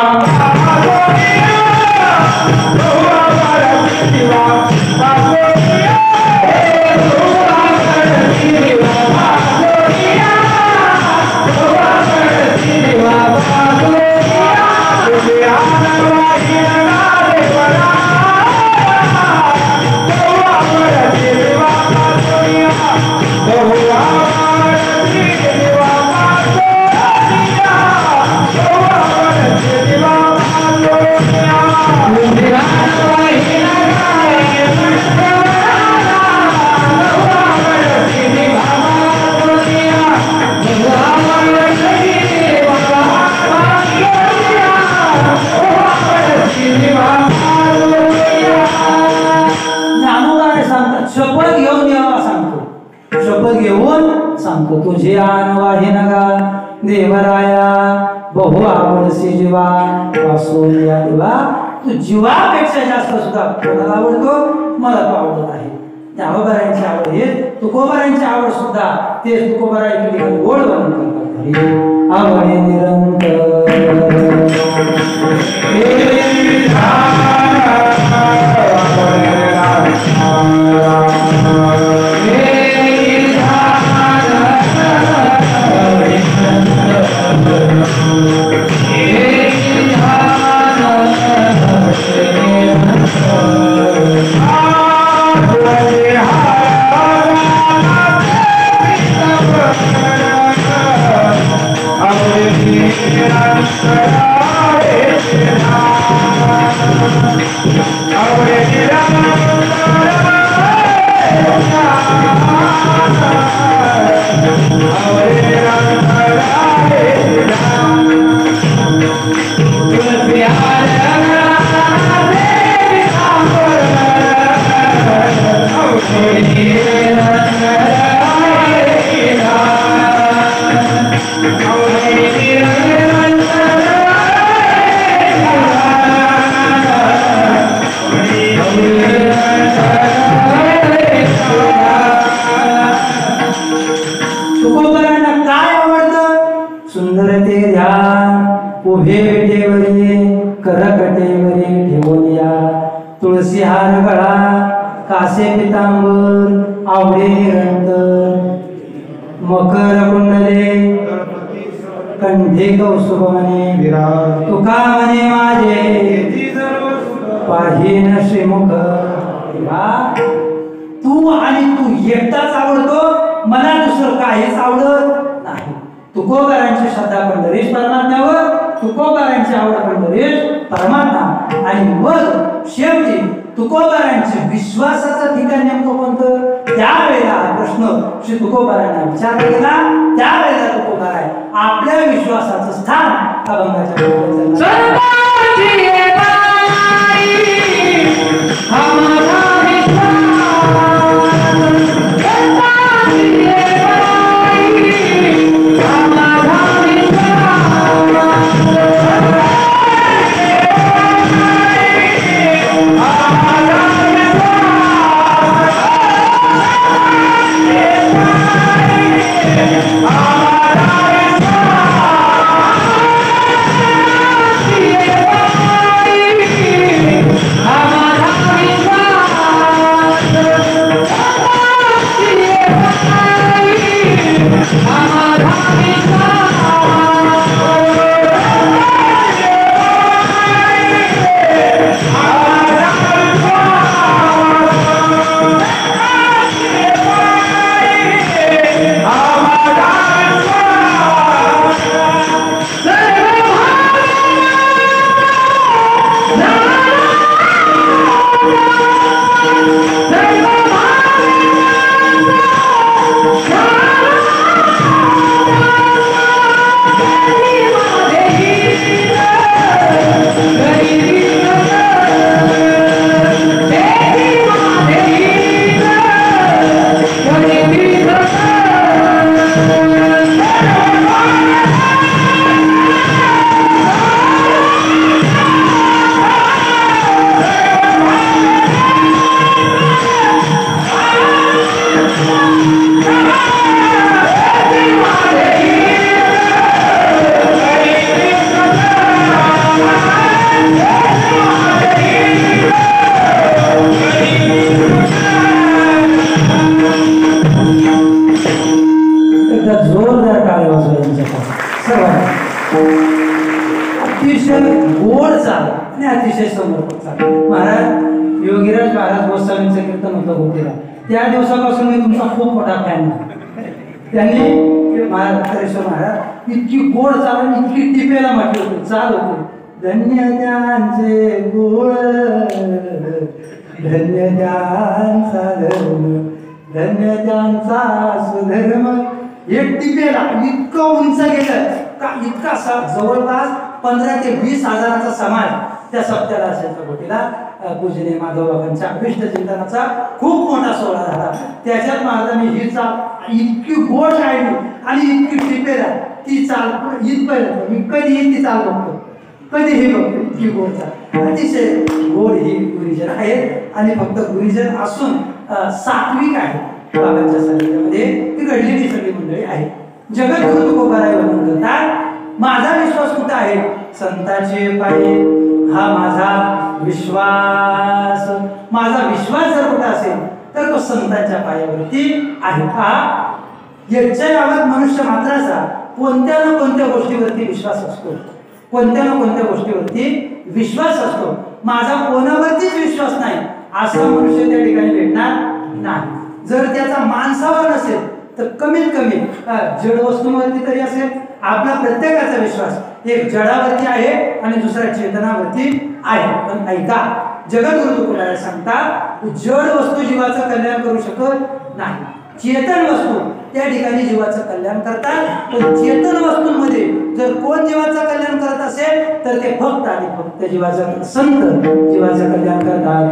सांगतो तुझे आणवाही नगा देवराया बहु आवडसी जीवा वासून या देवा. तू जीवापेक्षा जास्त सुद्धा कोणाला आवडतो? मला तो आवडत आहे. ज्ञानोबारायांची आवड हे तुकोबारायांची आवड सुद्धा ते तुकोबाराय गोड बनवून करतात. आवडे निरंतर उभे विटेवरी करकटेवरी ठेवूया तुळसी हार गळा कासे पितांबर आवडे निरंतर मकर कुंडले कंठे कौस्तुभ म्हणे तुका म्हणे माझे पाहिन श्रीमुख. तू आणि तू एकटाच आवडतो, मला दुसरं काहीच आवडत नाही. तुकोबारांची श्रद्धा पंढरीश परमात्म्यावर, तुकोबारांची आवड पंढरीश परमात्मा. आणि मग शेवटी तुकोबारांची विश्वासाचं ठिकाण नेमकं कोणतं? त्यावेळेला हा प्रश्न श्री तुकोबारांना विचारला गेला. त्यावेळेला तुकोबाराय आपल्या विश्वासाचं स्थान अभंगाच्या अतिशय गोड चाल आणि अतिशय समर्पक चाल. महाराज योगीराज महाराज गोस्वामींचं कीर्तन होतं होतीला. त्या दिवसापासून मी तुमचा खूप मोठा फॅन. त्यांनी महाराज इतकी गोड चाल आणि इतकी टिपेला म्हटली होती चाल होती. धन्य त्यांचे गोड धन्य त्यांचा धर्म धन्य त्यांचा सुधर्म. एक टिपेला इतकं उंच गेलं का इतका जवळपास 15 ते 20 हजाराचा समाज त्या सप्त्याला असायचा गोटीला. पूजनीय माधवबाबांच्या अभिष्ट चिंतनाचा खूप मोठा सोहळा झाला. त्याच्यात महाराजांनी ही चाल इतकी गोड काढली आणि इतकी टिपेला ती चाल इथपर्यंत मी कधीही ती चाल बघतो, कधीही बघतो. इतकी गोड चाल, अतिशय गोड ही गुरुजन आहेत. आणि फक्त गुरुजन असून सात्विक आहे. बाबांच्या सानिध्यामध्ये ती घडलेली सगळी मंडळी आहे. जगद्गुरु तुकोबाराय वर्णन करतात, माझा विश्वास कुठे आहे? संतांचे पायी हा माझा विश्वास. माझा विश्वास जर कुठे असेल तर तो संतांच्या पायावरती आहे. हा याच्या यावत मनुष्य मात्राचा कोणत्या ना कोणत्या गोष्टीवरती विश्वास असतो, कोणत्या ना कोणत्या गोष्टीवरती विश्वास असतो. माझा कोणावरतीच विश्वास नाही असा मनुष्य त्या ठिकाणी भेटणार नाही. जर त्याचा माणसावर नसेल तर कमीत कमी जड वस्तूंवरती तरी असेल. आपला प्रत्येकाचा विश्वास एक जडावरती आहे आणि दुसऱ्या चेतनावरती आहे. पण ऐका, जगद्गुरु तुकोबाराय सांगतात, जड वस्तू जीवाचं कल्याण करू शकत नाही. चेतन वस्तू त्या ठिकाणी जीवाचं कल्याण करतात. पण चेतन वस्तूंमध्ये जर कोण जीवाचं कल्याण करत असेल तर ते फक्त आणि फक्त जीवाचं संत जीवाचं कल्याण करतात.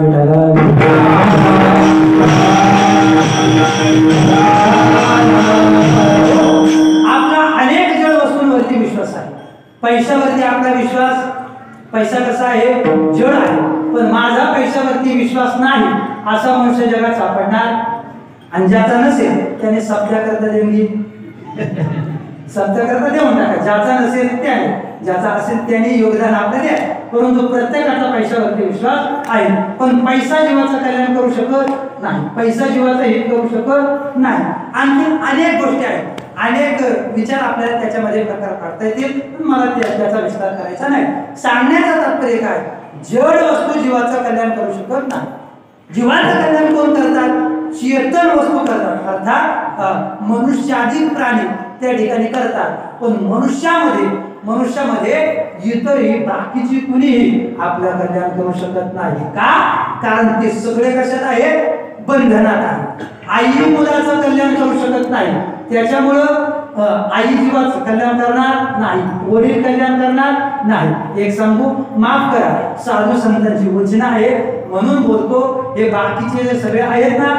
आपला अनेक जड वस्तूंवरती विश्वास आहे. पैशावरती आपला विश्वास, पैसा कसा आहे? जड आहे. पण माझा पैशावरती विश्वास नाही असा मनुष्य जगात सापडणार. आणि ज्याचा नसेल त्याने सप्त्या करता देणगी सत्याकरता देऊन टाका, ज्याचा नसेल त्याने, ज्याचा असेल त्याने योगदान आपलं द्या. परंतु प्रत्येकाचा पैशावरती विश्वास आहे. पण पैसा जीवाचं कल्याण करू शकत नाही, पैसा जीवाचं हित करू शकत नाही. आणखी अनेक गोष्टी आहेत, अनेक विचार आपल्याला त्याच्यामध्ये प्रकार काढता येतील, पण मला त्याचा विस्तार करायचा नाही. सांगण्याचं तात्पर्य काय, जड वस्तू जीवाचं कल्याण करू शकत नाही. जीवाचं कल्याण कोण करतात, चेतन वस्तू करतात, अर्थात मनुष्याधिक प्राणी त्या ठिकाणी करतात. पण मनुष्यामध्ये इतरही बाकीची कुणीही आपलं कल्याण करू शकत नाही. का, कारण ते सगळे कशात आहेत, बंधनात आहे. आई मुलाचं कल्याण करू शकत नाही, त्याच्यामुळं आई जीवाचं कल्याण करणार नाही, वडील कल्याण करणार नाही. एक सांगू, माफ करा, साधू संतांची वचनं आहे म्हणून बोलतो. हे बाकीचे जे सगळे आहेत ना,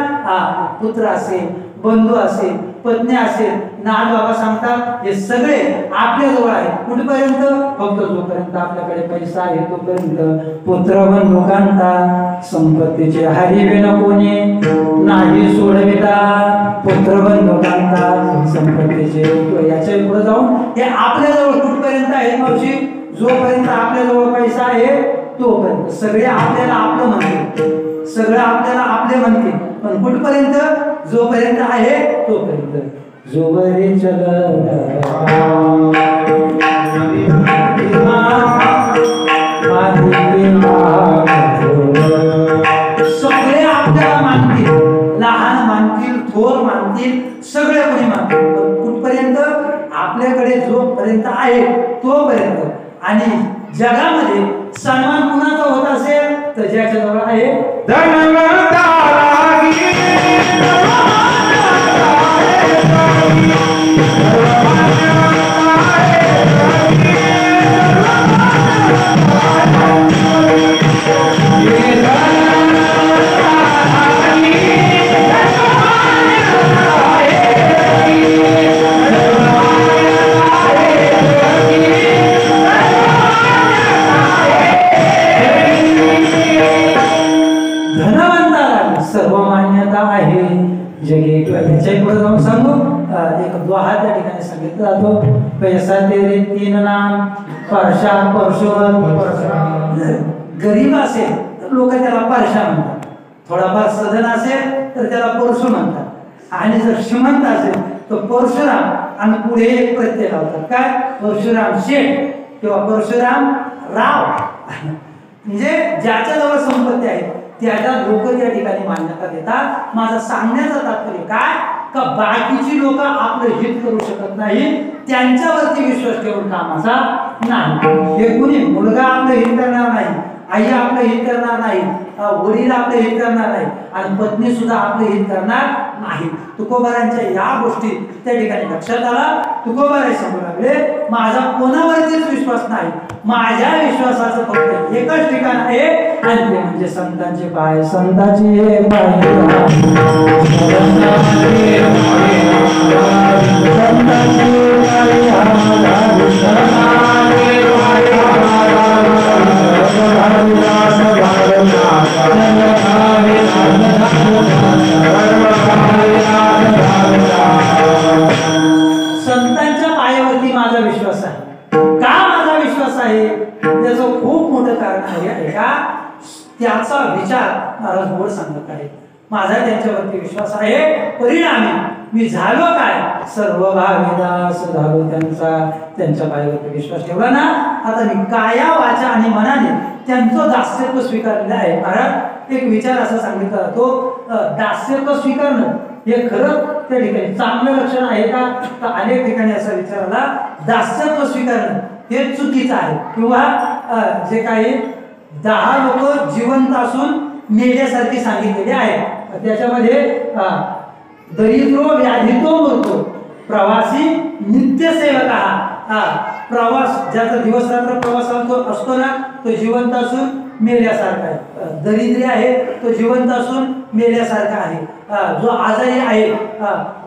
पुत्र असेल, बंधू असेल, पत्नी असेल, नाथ बाबा सांगतात, हे सगळे आपल्या जवळ आहेत. कुठपर्यंत, फक्त जोपर्यंत आपल्याकडे पैसा आहे तोपर्यंत. पुत्र बंधू कांता संपत्तीचे हरिविन कोणी नाही सोडविता. पुत्र बंधू कांता संपत्तीचे, याच्या पुढे जाऊन हे आपल्या जवळ कुठपर्यंत आहेत मावशी, जोपर्यंत आपल्या जवळ पैसा आहे तोपर्यंत. सगळे आपल्याला आपलं म्हणते, सगळं आपल्याला आपले म्हणते, पण कुठपर्यंत, जोपर्यंत आहे तोपर्यंत. जोवरे चल सगळे आपल्याला मानतील, लहान मानतील, थोर मानतील, सगळे कोणी मानतील, पण कुठपर्यंत, आपल्याकडे जोपर्यंत आहे तोपर्यंत. आणि जगामध्ये सन्मान कुणाचा होत असेल तर ज्याच्या जवळ आहे जगे. किंवा याच्याही पुढे जाऊन सांगू, एक दोहा त्या ठिकाणी सांगितला जातो, पैसा तेरे तीन नाम परशा परशुवर. गरीब असेल तर लोक त्याला परशा म्हणतात, थोडाफार सधन असेल तर त्याला परशु म्हणतात, आणि जर श्रीमंत असेल तर परशुराम, आणि पुढे एक प्रत्यय लावतात, काय, परशुराम शेठ किंवा परशुराम राव. म्हणजे ज्याच्या जवळ संपत्ती आहे त्याला लोक त्या ठिकाणी मान्यता देतात. माझा सांगण्याचा तात्पर्य काय, का बाकीची लोक आपलं हित करू शकत नाही, त्यांच्यावरती विश्वास ठेवून कामाचा नाही. हे कुणी, मुलगा आपलं हित करणार नाही, आई आपलं हित करणार नाही, वडील आपलं हित करणार नाही, आणि पत्नी सुद्धा आपलं हित करणार नाही. तुकोबारांच्या या गोष्टी त्या ठिकाणी लक्षात आला. तुकोबाराय सांगू लागले, माझा कोणावरतीच विश्वास नाही, माझ्या विश्वासाचं फक्त एकच ठिकाण आहे, आणि ते म्हणजे संतांचे पाय. संतांचे पाय संतांच्या पायावरती माझा विश्वास आहे. का माझा विश्वास आहे, त्याचं खूप मोठं कारण आहे का, त्याचा विचार महाराज बोल सांगत आहे. माझा त्यांच्यावरती विश्वास आहे, परिणामी मी झालो काय, सर्व भाविदास झालो त्यांच्या पायावरती विश्वास ठेवला ना. आता मी काया वाचा आणि मनाने त्यांचं दास्यत्व स्वीकारलेलं आहे. महाराज एक विचार असा सांगितला जातो, दास्यत्व स्वीकारणं हे खरं त्या ठिकाणी चांगलं लक्षण आहे का, तर अनेक ठिकाणी असा विचार आला, दास्यत्व स्वीकारणं हे चुकीचं आहे. किंवा जे काही 10 लोक जिवंत असून मेल्यासारखी सांगितलेली आहे, त्याच्यामध्ये दरिद्रो व्याधितो मरतो, प्रवासी नित्यसेवक हा. प्रवास, ज्याचा दिवस रात्र प्रवास असतो ना, तो जिवंत असून मेल्यासारखा आहे. दरिद्री आहे तो जिवंत असून मेल्यासारखा आहे. जो आजारी आहे,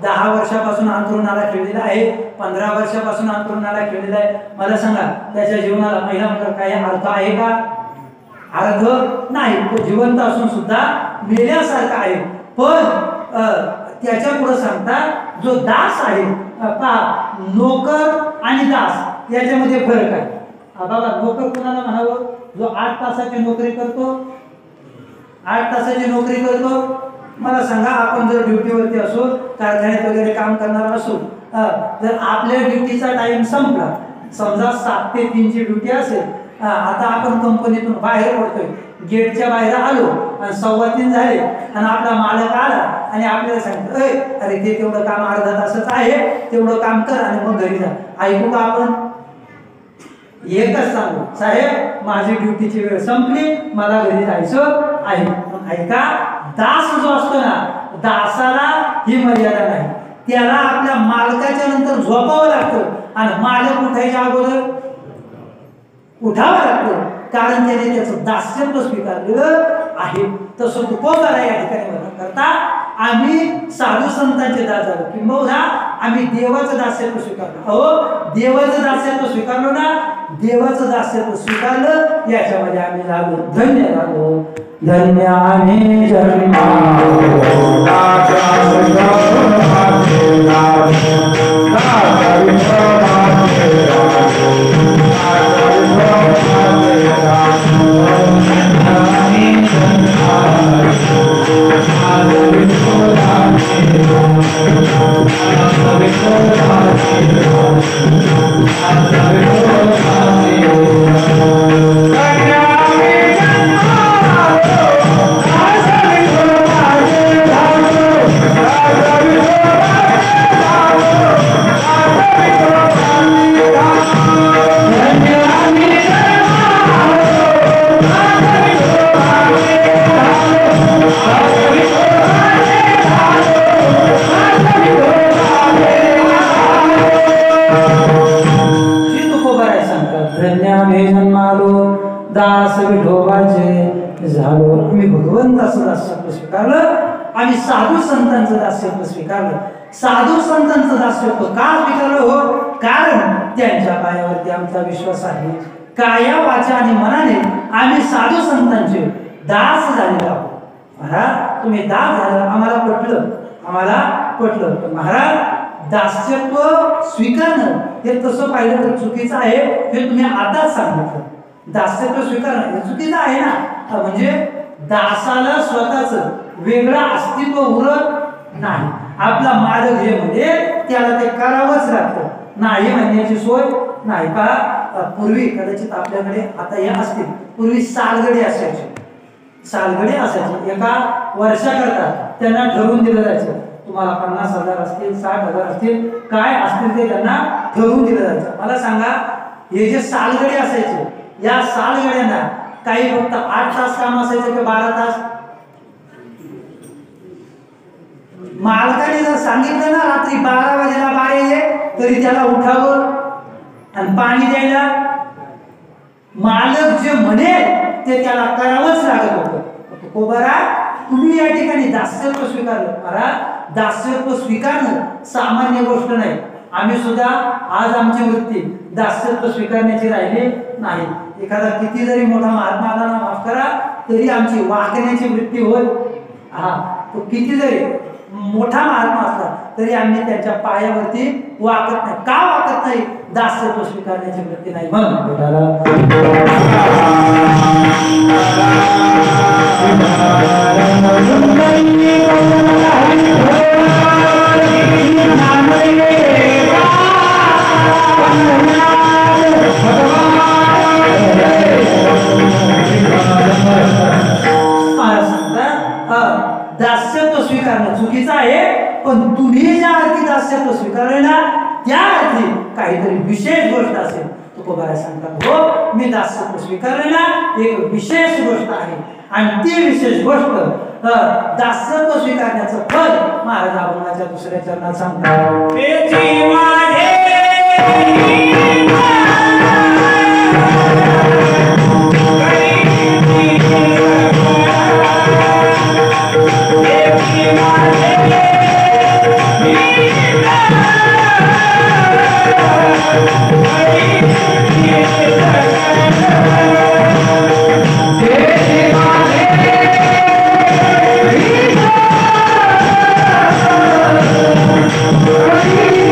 10 वर्षापासून अंथरुणाला खेळलेला आहे, 15 वर्षापासून अंथरुणाला खेळलेला आहे, मला सांगा त्याच्या जीवनाला महिला म्हणतात काही अर्थ आहे का, अर्थ नाही. तो जिवंत असून सुद्धा मेल्यासारखा आहे. पण त्याच्या पुढे सांगतात, जो दास आहे पहा, नोकर आणि दास याच्यामध्ये फरक आहे. बाबा, नोकर कुणाला म्हणावं? जो 8 तासाची नोकरी करतो. 8 तासाची नोकरी करतो. मला सांगा, आपण जर ड्युटीवरती असो, कारखान्यात वगैरे काम करणार असो, जर आपल्या ड्युटीचा टाइम संपला, समजा 7 ते 3 ची ड्युटी असेल, आता आपण कंपनीतून बाहेर पडतोय, गेटच्या बाहेर आलो आणि 2:15 झाले आणि आपला मालक आला आणि आपल्याला सांगतो, अरे ते तेवढं काम अर्धा तासच आहे, तेवढं काम कर आणि मग घरी जा. ऐकू का आपण? एकच सांगू, साहेब माझी ड्युटीची वेळ संपली, मला घरी जायचं आहे. पण ऐका, दास जो असतो ना, दासाला ही मर्यादा नाही. त्याला आपल्या मालकाच्या नंतर झोपावं लागतं आणि मालक उठायच्या अगोदर उठावं लागतं, कारण त्याने त्याचं दास्यत्व स्वीकारलेलं आहे. तसं तुकोबारा या ठिकाणी वर्णन करता, आम्ही साधू संतांचे दास झालो, किंबहुना आम्ही देवाचं दास्यत्व स्वीकारलं. अहो, देवाचं दास्यत्व स्वीकारलो ना, देवाचं दास्यत्व स्वीकारलं, याच्यामध्ये आम्ही झालो धन्य झालो. धन्य आम्ही दास विठोबाचे झालो. आम्ही भगवंताचं दास्यत्व स्वीकारलं आणि साधू संतांचं दास्यत्व स्वीकारलं. साधू संतांचं दास्यत्व का स्वीकारलं? हो, कारण त्यांच्या पायावरती आमचा विश्वास आहे. काया वाचा आणि मनाने आम्ही साधू संतांचे दास झालेलो आहोत. महाराज, तुम्ही दास झाला, आम्हाला पटलं. पण महाराज, दास्यत्व स्वीकारणं हे तसं पाहिलं तर चुकीचं आहे, हे तुम्ही आताच सांगितलं. दास्यत्व स्वीकारणं हे चुकीचं आहे ना. म्हणजे दासाला स्वतःच वेगळं अस्तित्व उरत नाही. आपला मालक जे म्हणजे त्याला ते करावंच लागतं, नाही म्हणण्याची सोय नाही. का पूर्वी कदाचित आपल्याकडे आता या असतील, पूर्वी सालगडे असायचे. एका वर्षाकरता त्यांना ठरवून दिलं जायचं, तुम्हाला 50,000 असतील, 60,000 असतील, काय असतील ते त्यांना ठरवून दिलं जायचं. मला सांगा, हे जे सालगडे असायचे, या सालगड्यांना काही फक्त 8 तास काम असायचं की 12 तास? मालकाने जर सांगितलं ना रात्री 12 वाजेला बाहेर ये, तरी त्याला उठावं आणि पाणी द्यायला, मालक जे म्हणेल ते त्याला करावंच लागत होतं. तुकोबारा, तुम्ही या ठिकाणी दास्यत्व स्वीकारलं. महाराज, दास्यत्व स्वीकारणं सामान्य गोष्ट नाही. आम्ही सुद्धा आज आमची वृत्ती दास्यत्व स्वीकारण्याची राहिली नाही. एखादा किती जरी मोठा महात्मा आला ना, माफ करा, तरी आमची वाकण्याची वृत्ती होय. तो किती जरी मोठा महात्मा असला तरी आम्ही त्यांच्या पायावरती वाकत नाही. का वाकत नाही? दास्यत्व स्वीकारण्याची वृत्ती नाही म्हणून. दास्यत्व स्वीकारणं चुकीचं आहे, पण तुम्ही ज्या अर्थी दास्यत्व स्वीकारले ना, त्या अर्थी काहीतरी विशेष गोष्ट असेल. तुकोबारा सांगतात, हो, मी दास्यत्व स्वीकारले ना, एक विशेष गोष्ट आहे आणि ती विशेष गोष्ट दास्यत्व स्वीकारण्याचं फल महाराज अभंगाच्या 2ऱ्या चरणात सांगतात.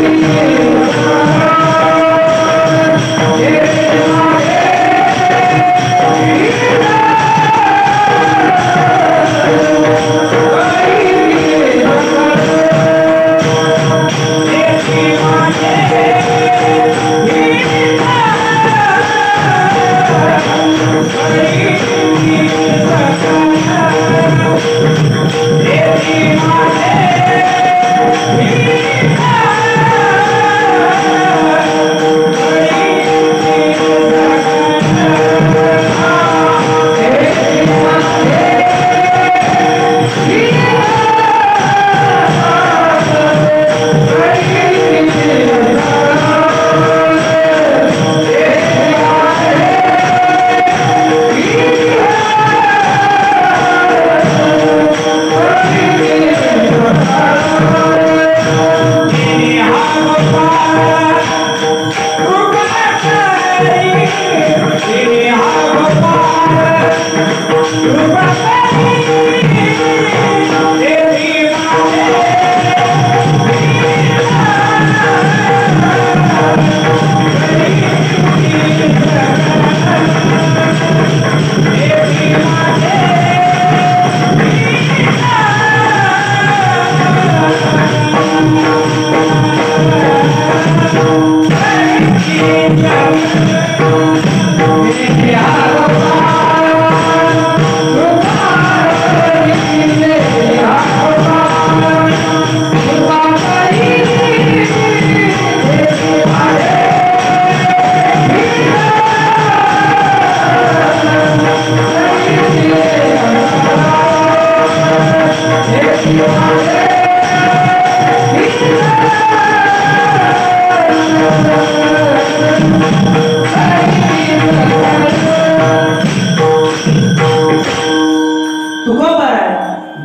Yeah.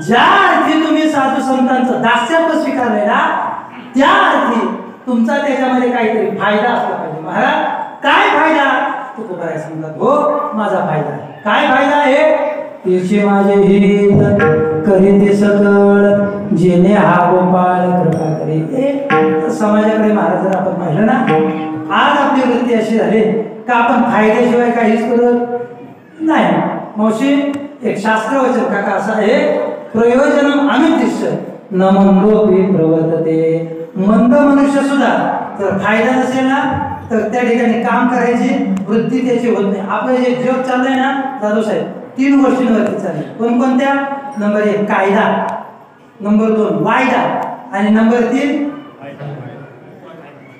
ज्या अर्थी तुम्ही साधू संतांचं दास्यत्व स्वीकारलंय ना, त्या अर्थी तुमचा त्याच्यामध्ये काहीतरी फायदा असला पाहिजे. महाराज काय फायदा? तुकोबाराय सांगतात, हो माझा फायदा आहे. काय फायदा आहे? तिचे माझे हित करीते सकळ, जेणे हा गोपाळ कृपा करे. समाजाकडे महाराज जर आपण पाहिलं ना, आज आपली वृत्ती अशी झाली का आपण फायद्याशिवाय काहीच करत नाही. मावशी एक शास्त्रवचन काका असं आहे, प्रयोजनम अनुद्दिश्य न मंदोपि प्रवर्तते. मंद मनुष्य सुद्धा जर फायदा नसेल ना, तर त्या ठिकाणी काम करायची वृत्ती त्याची होत नाही. आपलं जे जग चाललंय ना दादू साहेब, 3 गोष्टींवरती चाललंय. कोणकोणत्या? नंबर 1 कायदा, नंबर 2 वायदा, आणि नंबर 3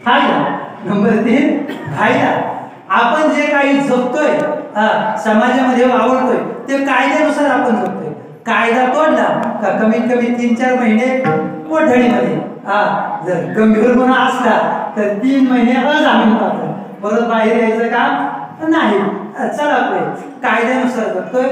फायदा. नंबर 3 फायदा. आपण जे काही जगतोय, समाजामध्ये वावरतोय, ते कायद्यानुसार आपण जगतोय. कायदा तोडला का कमीत कमी 3-4 महिने कोठडीमध्ये, जर गंभीर गुन्हा असला तर 3 महिने अजामीन पात्र, परत बाहेर यायचं काम नाही. चला आपले कायद्यानुसार जगतोय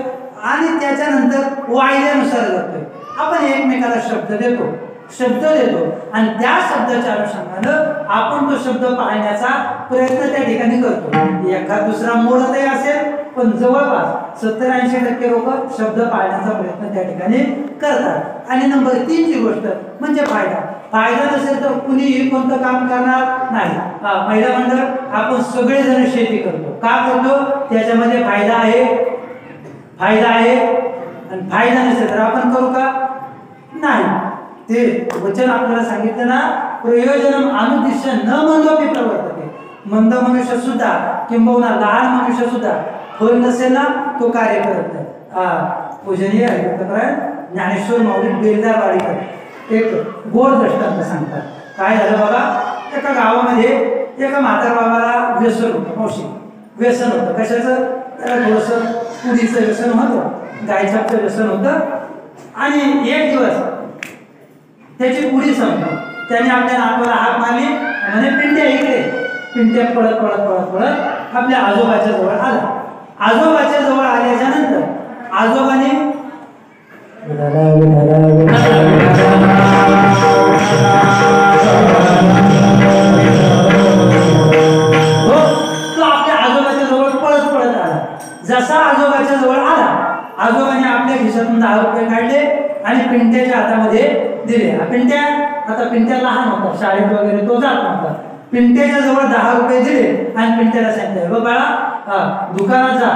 आणि त्याच्यानंतर वायद्यानुसार जगतोय. आपण एकमेकाला शब्द देतो आणि त्या शब्दाच्या अनुषंगानं आपण तो शब्द पाळण्याचा प्रयत्न त्या ठिकाणी करतो. एखादा दुसरा मोडतही असेल, पण जवळपास 70-80% लोक शब्द पाळण्याचा प्रयत्न त्या ठिकाणी करतात. आणि नंबर 3 ची गोष्ट म्हणजे फायदा. फायदा नसेल तर कुणीही कोणतं काम करणार नाही. महिला मंडळ आपण सगळेजण शेती करतो. का करतो? त्याच्यामध्ये फायदा आहे. आणि फायदा नसेल तर आपण करू का? नाही. ते वचन आपल्याला सांगितलं ना, प्रयोजनम अनुद्दिश्य न मंदोपि प्रवर्तते. मंद मनुष्य सुद्धा किंबहुना लहान मनुष्य सुद्धा फल नसेल ना, तो कार्य करत नाही. पूजनीय ज्ञानेश्वर माऊली बेलदारवाडीकर एक गोड दृष्टांत सांगतात. काय झालं बाबा, एका गावामध्ये एका म्हातार बाबाला व्यसन होतं. मावशी व्यसन होतं. कशाचं? त्याला थोडंसं पुरीचं व्यसन होतं, गायछापचं व्यसन होतं. आणि एक दिवस त्याची पुरी संपली. त्याने आपल्या नातवाला हाक मारली, म्हणे पिंट्या इकडे. पिंट्या पळत पळत पळत पळत आपल्या आजोबाच्या जवळ आला. आजोबाच्या जवळ आल्याच्या नंतर आजोबाने तो आपल्या आजोबाच्या जवळ पळत पळत आला. जसा आजोबाच्या जवळ आला, आजोबाने आपल्या खिशातून 10 रुपये काढले आणि पिंट्याच्या हातामध्ये दिले. पिंट्या, आता पिंट्या लहान होता, शाळेत वगैरे तो जात नव्हता. पिंट्याच्या जवळ 10 रुपये दिले आणि पिंट्याला सांगितलं, बाळा दुकानात जा,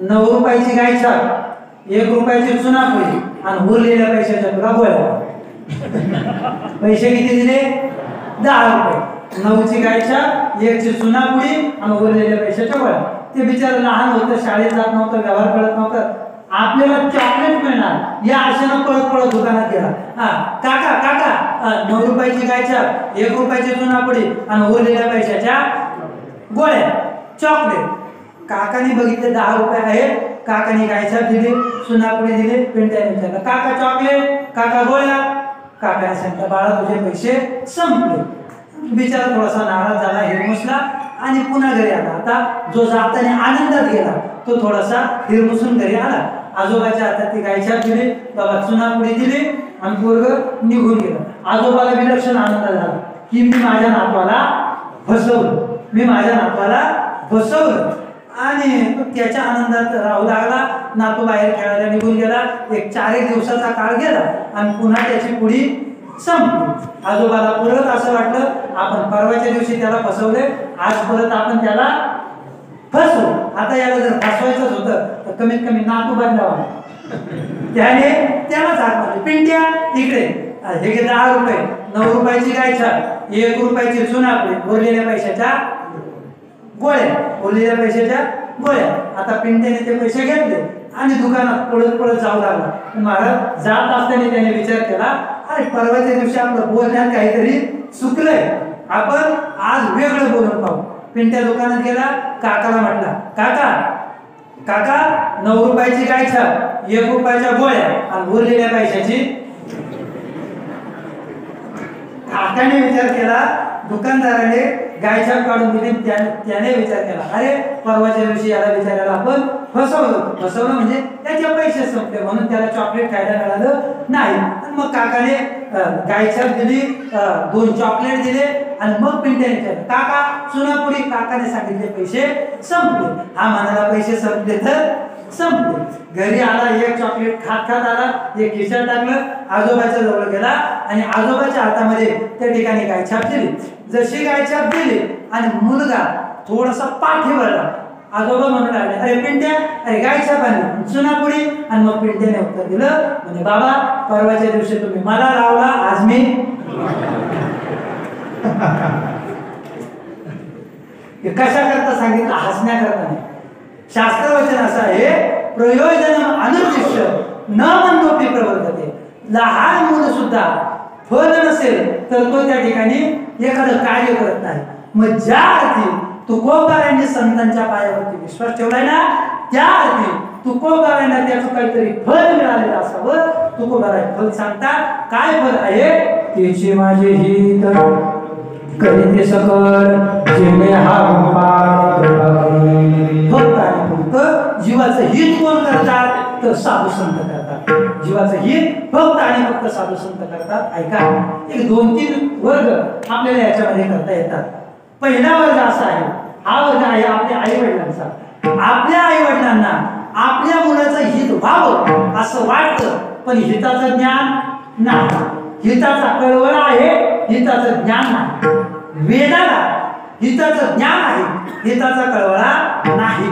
9 रुपयाची गायछाप, 1 रुपयाची चुनापुडी आणि उरलेल्या पैशाच्या तुला गोळ्या. पैसे किती दिले? 10 रुपये. 9ची गायछाप, 1ची चुनापुडी आणि उरलेल्या पैशाच्या गोळ्या. ते बिचार लहान होतं, शाळेत जात नव्हतं, व्यवहार कळत नव्हतं. आपल्याला चॉकलेट मिळणार या आशेनं पळत पळत दुकानात गेला. काका काका 9 रुपयाची गायछाप, 1 रुपयाची चुनापुडी आणि उरलेल्या पैशाच्या गोळ्या, चॉकलेट. काकाने बघितले 10 रुपये आहेत. काकाने गायछाप दिली, चुनापुडी दिली. पिंट्याने विचारलं, काका चॉकलेट, काका गोळ्या. काकाने सांगितलं, बाळा तुझे पैसे संपले. बिचारा थोडासा नाराज झाला, हिरमुसला आणि पुन्हा घरी आला. आता जो जाताना आनंदात गेला तो थोडासा हिरमुसून घरी आला. आजोबाच्या हातात ती गायछाप दिली, बाबा चुनापुडी दिली आणि पोरग निघून गेलं. आजोबाला विलक्षण आनंद झाला की मी माझ्या नातवाला फसवलं. आणि तो त्याच्या आनंदात राहू लागला. नातू बाहेर खेळायला निघून गेला. एक 4 दिवसाचा काळ गेला आणि पुन्हा त्याची पुढी संपली. आजोबाला परत असं वाटलं आपण परवाच्या दिवशी त्याला फसवले, आज परत आपण त्याला फसवू. आता याला जर फसवायचंच होतं तर कमीत कमी नातू बदलावा. त्याने त्याला हाक मारली, पिंट्या इकडे, हे घे 10 रुपये, 9 रुपयाची गाय छाप, 1 रुपयाची चुनापडी, उरलेल्या पैशाच्या गोळ्या, उरलेल्या पैशाच्या गोळ्या. आता पिंट्याने ते पैसे घेतले आणि दुकानात पळत पळत जाऊ लागला. महाराज जात असताना त्याने विचार केला, अरे परवाच्या दिवशी आपलं बोलण्यात काहीतरी चुकलंय, आपण आज वेगळं बोलून पाहू. पिंट्या दुकानात गेला, काकाला म्हटला, काका काका 9 रुपयाची गाय छाप, 1 रुपयाच्या गोळ्या आणि उरलेल्या पैशाची. काकाने विचार केला, दुकानदाराने गाय छाप काढून दिली. त्याने विचार केला, अरे परवाच्या दिवशी याला विचारायला आपण फसवलं म्हणजे त्याचे पैसे संपले म्हणून त्याला चॉकलेट खायला मिळालं नाही. मग काकाने गाय छाप दिली, 2 चॉकलेट दिले आणि मग पिंट्याने विचारलं, काका चुनापुडी. काकाने सांगितले पैसे संपले. हा म्हणाला पैसे संपले तर संपले. घरी आला, 1 चॉकलेट खात खात आला, 1 खिशात टाकलं, आजोबाच्या जवळ गेला आणि आजोबाच्या हातामध्ये त्या ठिकाणी गाय छाप दिली. जशी गाय छाप दिली आणि मुलगा थोडासा पाठी वळला, आजोबा म्हणून लागले, अरे पिंट्या, अरे गाय छाप आणली, चुनापुडी. आणि मग पिंट्याने उत्तर दिलं, म्हणजे बाबा परवाच्या दिवशी तुम्ही मला लावला, आज मी कशा करता सांगितलं, हसण्याकरता नाही. शास्त्रवचन असं आहे, प्रयोजन अनुशिष्य न मनोपी प्रवर्तते. लहान मुलं सुद्धा फल नसेल तर तो त्या ठिकाणी एखादं कार्य करत नाही. मग ज्या अर्थी तुकोबारांनी संतांच्या पायावरती विश्वास ठेवलाय ना, त्या अर्थी तुकोबारांना त्याचं काहीतरी फल मिळालेलं असावं. तुकोबाराय फल सांगतात, काय फल आहे, त्याची माझे हित करीते सकळ जेणे हा फक्त आणि फक्त जीवाचं हित कोण करतात तर साधू संत करतात. जीवाचं हित फक्त आणि फक्त साधू संत करतात. ऐका, एक 2-3 वर्ग आपल्याला याच्यामध्ये करता येतात. पहिला वर्ग असा आहे, हा वर्ग आहे आपल्या आई वडिलांचा. आपल्या आई वडिलांना आपल्या मुलाचं हित व्हावं असं वाटतं, पण हिताचं ज्ञान नाही. हिताचा कळवळा आहे, हिताचं ज्ञान नाही. वेदाला हिताचं ज्ञान आहे, हिताचा कळवळा नाही.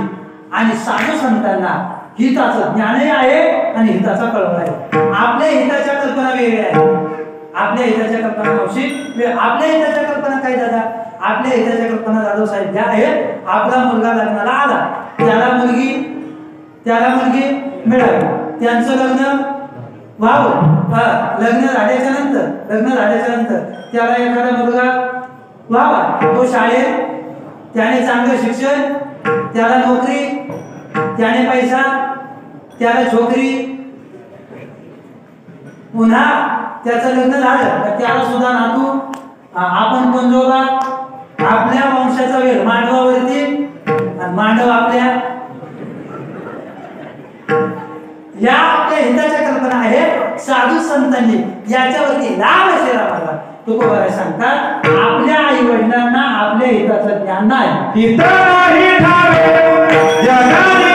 आणि साधू संतांना हिताचं ज्ञानही आहे आणि हिताचा कळवळा आहे. आपल्या हिताच्या कल्पना वेगळ्या आहेत. आपल्या हिताच्या कल्पना आपल्या हिताच्या कल्पना काय दादा, आपल्या हिताच्या कल्पना जाधव साहेब ज्या आहेत, आपला मुलगा लग्नाला आला, त्याला मुलगी मिळाली, त्यांचं लग्न व्हावं. लग्न झाल्याच्या नंतर त्याला एखादा मुलगा व्हावा, तो शाळेत, त्याने चांगलं शिक्षण, त्याला नोकरी, त्याने पैसा, त्याला छोकरी, पुन्हा त्याचं लग्न झालं तर त्याला सुद्धा नातू. आपण पंजोबा, आपल्या वंशाचा वेळ मांडवावरती आणि मांडव आपल्या. या आपल्या हिताच्या कल्पना आहेत. साधू संतांनी याच्यावरती लाभ असेल आम्हाला. तुकोबाराय सांगतात, आपल्या आई वडिलांना आपल्या हिताचं ज्ञान नाही. हित नाही ठावे जगाने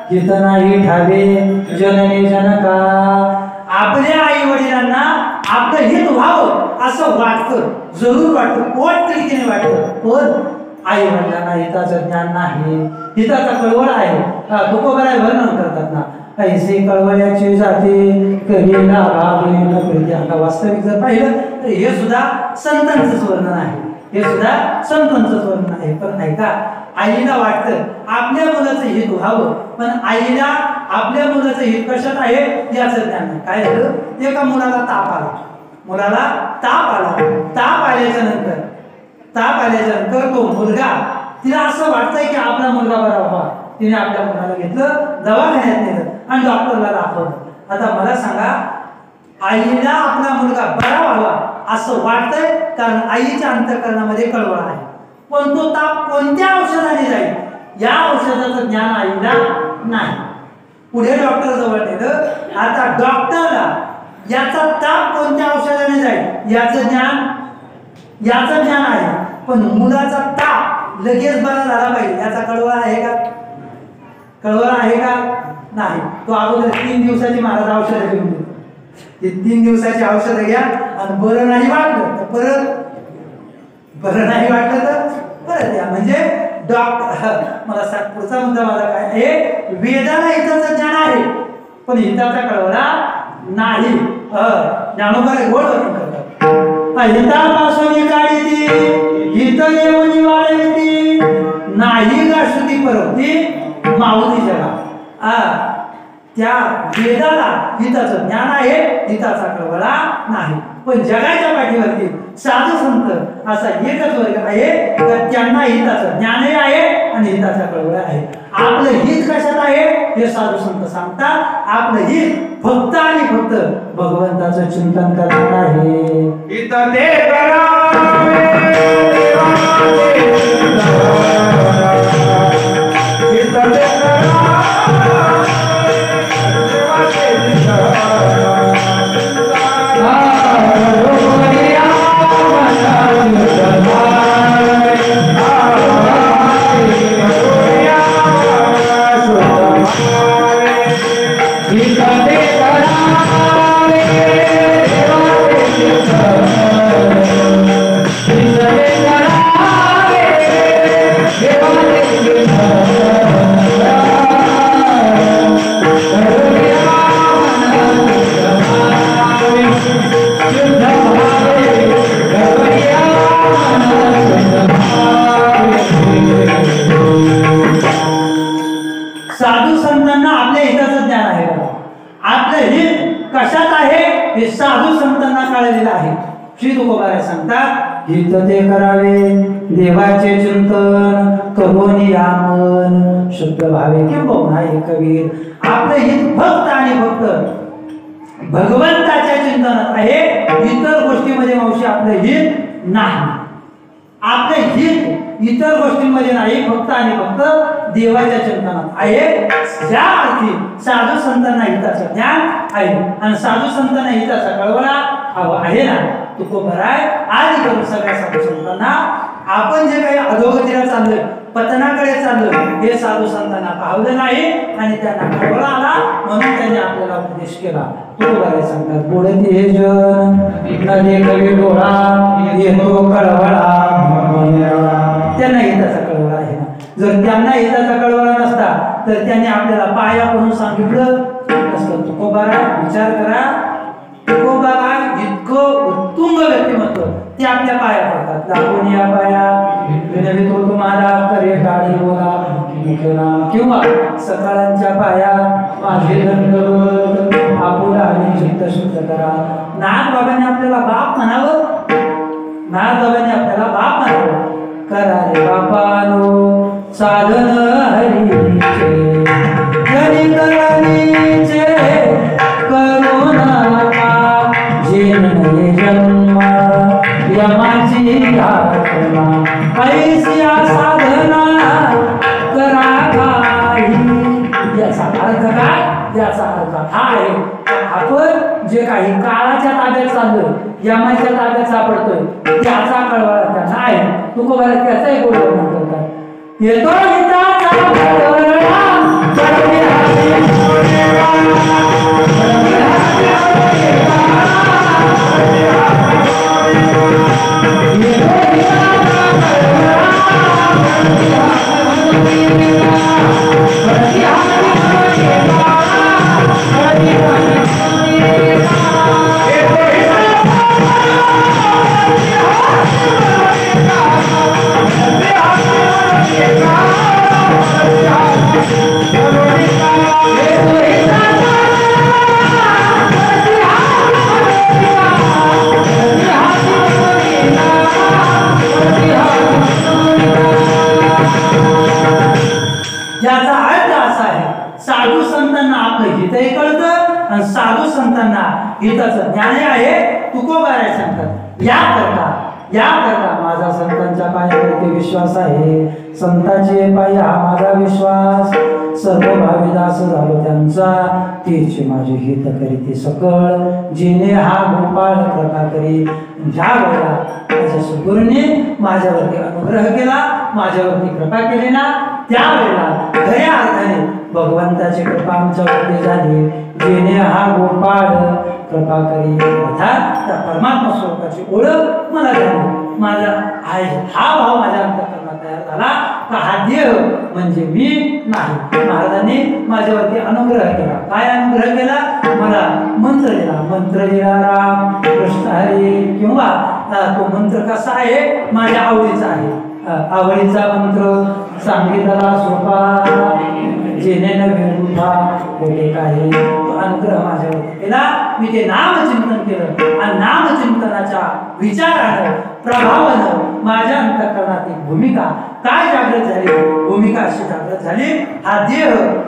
हित नाही ठावे जनने जनका. आपल्या आई वडिलांना आपलं हित व्हावं असं वाटतं, जरूर वाटतं, पोटतिडकीने वाटतं, पण आई वडिलांना हिताचं ज्ञान नाही, हिताचा कळवळ आहे. तुकोबाराय वर्णन करतात ना, ऐसे कळवळ्याचे जाते करीला भावे न कळते. आता वास्तविक जर पाहिलं तर हे सुद्धा संतांचंच वर्णन आहे, हे सुद्धा संतांचंच वर्णन आहे. पण ऐका, आईला वाटतं आपल्या मुलाचं हित व्हावं, पण आईला आपल्या मुलाचं हित कशात आहे याचं ज्ञान नाही. काय झालं, एका मुलाला ताप आला. ताप आल्याच्या नंतर तो मुलगा, तिला असं वाटतंय की आपला मुलगा बरा व्हावा, तिने आपल्या मुलाला घेतलं, दवाखान्यात नेलं आणि डॉक्टरला दाखवलं. आता मला सांगा, आईला आपला मुलगा बरा व्हावा असं वाटतंय, कारण आईच्या अंतःकरणामध्ये कळवळ आहे. पण तो ताप कोणत्या औषधाने जाईल या औषधाचं ज्ञान आईला नाही. पुढे डॉक्टर जवळ नेलं. आता डॉक्टरला याचा ताप कोणत्या औषधाने जाईल याचं ज्ञान आहे, पण मुलाचा ताप लगेच बरा झाला पाहिजे याचा कळवळ आहे का? कळवळ आहे का? नाही. तो अगोदर 3 दिवसाची महाराज औषधं घेऊन देतो. ते 3 दिवसाची औषधं घ्या आणि बरं नाही वाटलं तर परत या. म्हणजे डॉक्टर मला सांग, पुढचा मुद्दा माझा काय आहे? वेदाला हिताचं ज्ञान आहे पण हिताचा कळवळा नाही. ज्ञानोबा गोड वर्णन करतात. हितापासून काढीती हित येऊन वाढविती नाही गा श्रुती परवती माऊली जगा. त्या वेदाला हिताचं ज्ञान आहे, हिताचा कळवळा नाही. पण जगाच्या पाठीवरती साधू संत असा एकच वर्ग आहे तर त्यांना हिताचं ज्ञानही आहे आणि हिताचा कळवळा आहे. आपलं हित कशात आहे हे साधू संत सांगतात. आपलं हित फक्त आणि फक्त भगवंताचं चिंतन करत आहे. हित ते करावे हित ते साधू संतांना आपल्या हिताचं ज्ञान आहे. आपलं हित कशात आहे हे साधू संतांना कळलेलं आहे. श्री तुकोबाराय सांगतात, हित ते करावे देवाचे चिंतन करून या मन शुद्ध भावे किंबहुना हे कबीर. आपलं हित फक्त आणि फक्त भगवंताच्या चिंतनात आहे. इतर गोष्टीमध्ये मावशी आपलं हित नाही. आपले हित इतर गोष्टींमध्ये नाही, फक्त आणि फक्त देवाच्या चिंतनात आहे. ज्या अर्थी साधू संतांना हिताचं ज्ञान आहे आणि साधू संतांना हिताचा कळवळा हवा आहे ना, तुकोबाराय आधी करून सगळ्या साधू संतांना आपण जे काही अधोगतीला चाललोय, पतनाकडे चाललोय, हे साधू संतांना पाहवलं नाही आणि त्यांना कळवळा आला म्हणून त्यांनी आपल्याला उपदेश केला. तुकोबाराय सांगतात, बोलती हे जन नदी कवी डोळा येतो कळवळा. त्यांना हिताचा कळवळा आहे ना. जर त्यांना हिताचा कळवळा नसता तर त्यांनी आपल्याला पाया म्हणून सांगितलं नसतं. तुकोबाराय विचार करा, तुकोबाराय इतकं उत्तुंग व्यक्तिमत्व ते आपल्या पाया पडतात. लागून या पाया विनवितो तुम्हाला करे काळी बोला किंवा सकाळच्या पाया माझे दंडवत आपुला आणि चित्त शुद्ध करा. नाथ बाबांनी आपल्याला बाप म्हणावं, नाथ बाबांनी आपल्याला बाप म्हणावं. करा रे बापानो साधन हरीचे हरी करणीचे करू नका जेणे जन्म यमाची आत्मा ऐसिया साधना करा काही. याचा अर्थ काय? याचा अर्थ हा आहे, आपण जे काही काळाच्या ताब्यात चाललोय, यमाच्या ताब्यात सापडतोय त्याचा कळवळा त्यांना आहे. तुकोबाराय त्याचाही गोड वर्णन करतात. येतो हिताचा कळवळा हिताचं ज्ञान आहे तुकोबाराय सांगतात. या करता माझा संतांच्या पायावरती विश्वास आहे. संतांचे पायी हा माझा विश्वास. सर्व भावी दास झालो त्यांचा, तीच माझे हित करीती सकळ. जिने हा गोपाळ कृपा करी. ज्या वेळेला माझ्या सद्गुरूंनी माझ्यावरती अनुग्रह केला, माझ्यावरती कृपा केली ना, त्यावेळेला खऱ्या अर्थाने भगवंताची कृपा आमच्यावरती झाली. जिने हा गोपाळ कृपा करी, अर्थात त्या परमात्मा स्वरूपाची ओळख मला झाली. माझा हा भाव माझ्या अंतःकरणात तयार झाला का हा देह म्हणजे मी नाही. महाराजांनी माझ्यावरती अनुग्रह केला. काय अनुग्रह केला? मला मंत्र दिला राम कृष्ण हरी. किंवा तो मंत्र कसा आहे? माझ्या आवडीचा आहे. आवडीचा मंत्र सांगितला सोपा, जेणे वेळुठा होते काही. अनुग्रह माझ्यावरती केला. मी ते नामचिंतन केलं आणि नामचिंतनाच्या विचारानं प्रभावानं माझ्या अंतःकरणात एक भूमिका काय जागृत झाली? भूमिका अशी जागृत झाली, हा देह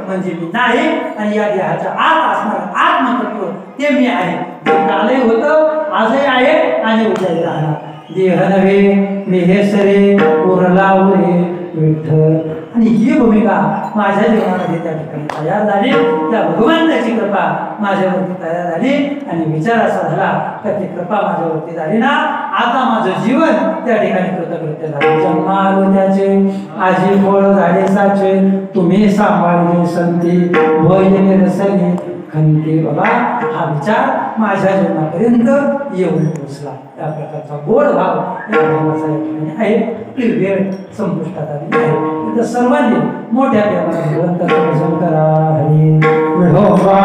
म्हणजे मी नाही आणि या देहाच्या आत असणारं आत्मतत्व ते मी आहे. ते कालही होतं, आजही आहे आणि उद्याही राहणार. देह नव्हे मी हे सरे उरला उरे विठ्ठल. आणि ही भूमिका माझ्या जीवनामध्ये त्या ठिकाणी तयार झाली. त्या भगवंताची कृपा माझ्यावरती तयार झाली आणि विचार असा झाला का ती कृपा माझ्यावरती झाली ना, आता माझं जीवन त्या ठिकाणी कृतकृत्य झालं. जन्मालो त्याचे आजी फळ झाले साचे, तुम्ही सांभाळले संती भजने रसली खंती. बाबा हा विचार माझ्या जीवनापर्यंत येऊन पोचला. त्या प्रकारचा गोड भाव या भावाचा या ठिकाणी आहे. आपली वेळ संपुष्टात आली आहे. तर सर्वांनी मोठ्या प्रेमाने भगवंताचं भजन करा. हरी विठोबा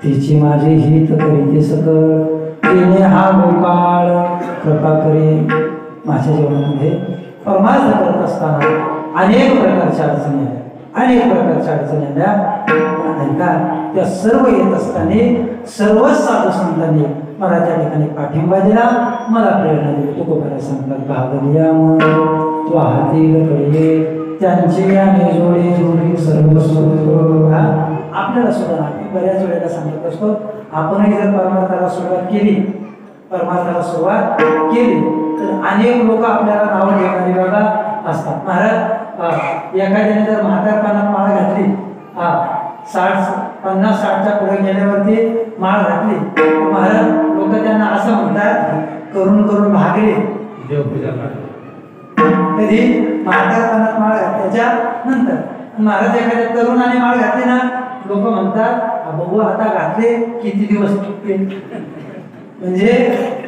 तिची माझे हित करीते सकळ. तिने हा गोपाळ कृपा करी. माझ्या जीवनामध्ये परमार्थ करत असताना अनेक प्रकारच्या अडचणी आल्या. ऐका, त्या सर्व येत असताना सर्वच साधू संतांनी मला त्या ठिकाणी पाठिंबा दिला, मला प्रेरणा दिली. तुकोबाराय सांगतात, भागलिया वाहतील कडे त्यांचे आणि जोडी सर्व सुख. आपल्याला सुद्धा मी बऱ्याच वेळेला सांगत असतो, आपणही जर परमार्थाला सुरुवात केली तर अनेक लोक आपल्याला नावं घेणारी बघा असतात. महाराज एखाद्याने जर म्हातारपणात माळ घातली, 50-60च्या पुढे गेल्यावरती माळ घातली, महाराज लोक त्यांना असं म्हणतात, करून भागले. कधी म्हातारपणात माळ घातल्याच्या नंतर महाराज एखाद्या तरुणाने माळ घातली ना, लोक म्हणतात बघू आता घातले किती दिवस टिकते. म्हणजे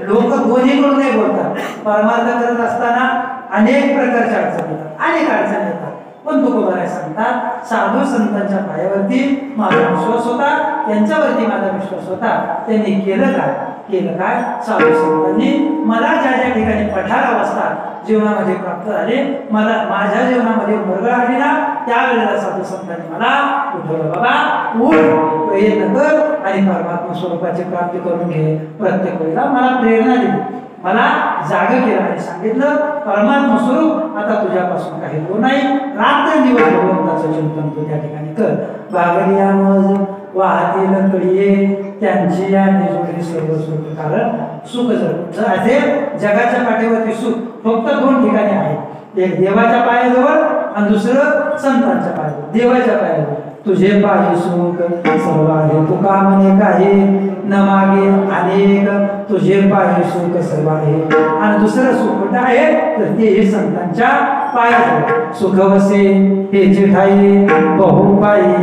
लोक दोन्हीकडून नाही बोलतात. परमार्थ करत असताना अनेक प्रकारच्या अडचणी येतात, पण तुकोबाराय सांगतात, साधू संतांच्या पायावरती माझा विश्वास होता, त्यांच्यावरती माझा विश्वास होता. त्यांनी केलं काय? केलं काय? साधू संतांनी मला ज्या ज्या ठिकाणी 18 वाजता जीवनामध्ये प्राप्त झाले, मला माझ्या जीवनामध्ये मरगळ आली ना, त्यावेळेला साधू संतांनी मला उठवलं, बाबा उठ, प्रयत्न कर आणि परमात्मा स्वरूपाची प्राप्ती करून घे. प्रत्येक वेळेला मला प्रेरणा दिली, मला जाग केलं आणि सांगितलं परमात्मा स्वरूप आता तुझ्यापासून काही दूर नाही, रात्रंदिवस भगवंताचं चिंतन तू त्या ठिकाणी कर. बागरिया मज वाहतील कळिये त्यांची या निजोडी सर्व सुख, कारण सुख जर असेल जगाच्या पाठीवरती सुख फक्त 2 ठिकाणी आहे, एक देवाच्या पायाजवळ आणि दुसरं संतांच्या पायाजवळ. देवाच्या पायाजवळ तुझे पायी सुख सर्व आहे, तू कामने काही न मागे अनेक, तुझे पायी सुख सर्व आहे. आणि दुसरं सुख कुठं आहे तर ते हे संतांच्या पायाजवळ. सुख वसे हे ठाई बहु पायी,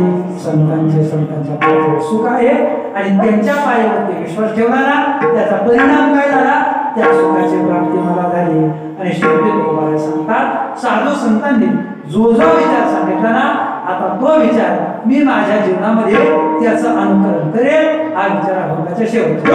संतांच्या पायाजवळ सुख आहे आणि त्यांच्या पायावरती विश्वास ठेवला ना, त्याचा परिणाम काय झाला, त्या सुखाची प्राप्ती मला झाली. आणि शेवटी तुम्हाला सांगतात साधू संतांनी जो विचार सांगितला ना, आता तो विचार मी माझ्या जीवनामध्ये त्याचं अनुकरण करेल. हा विचार अभंगाच्या शेवटी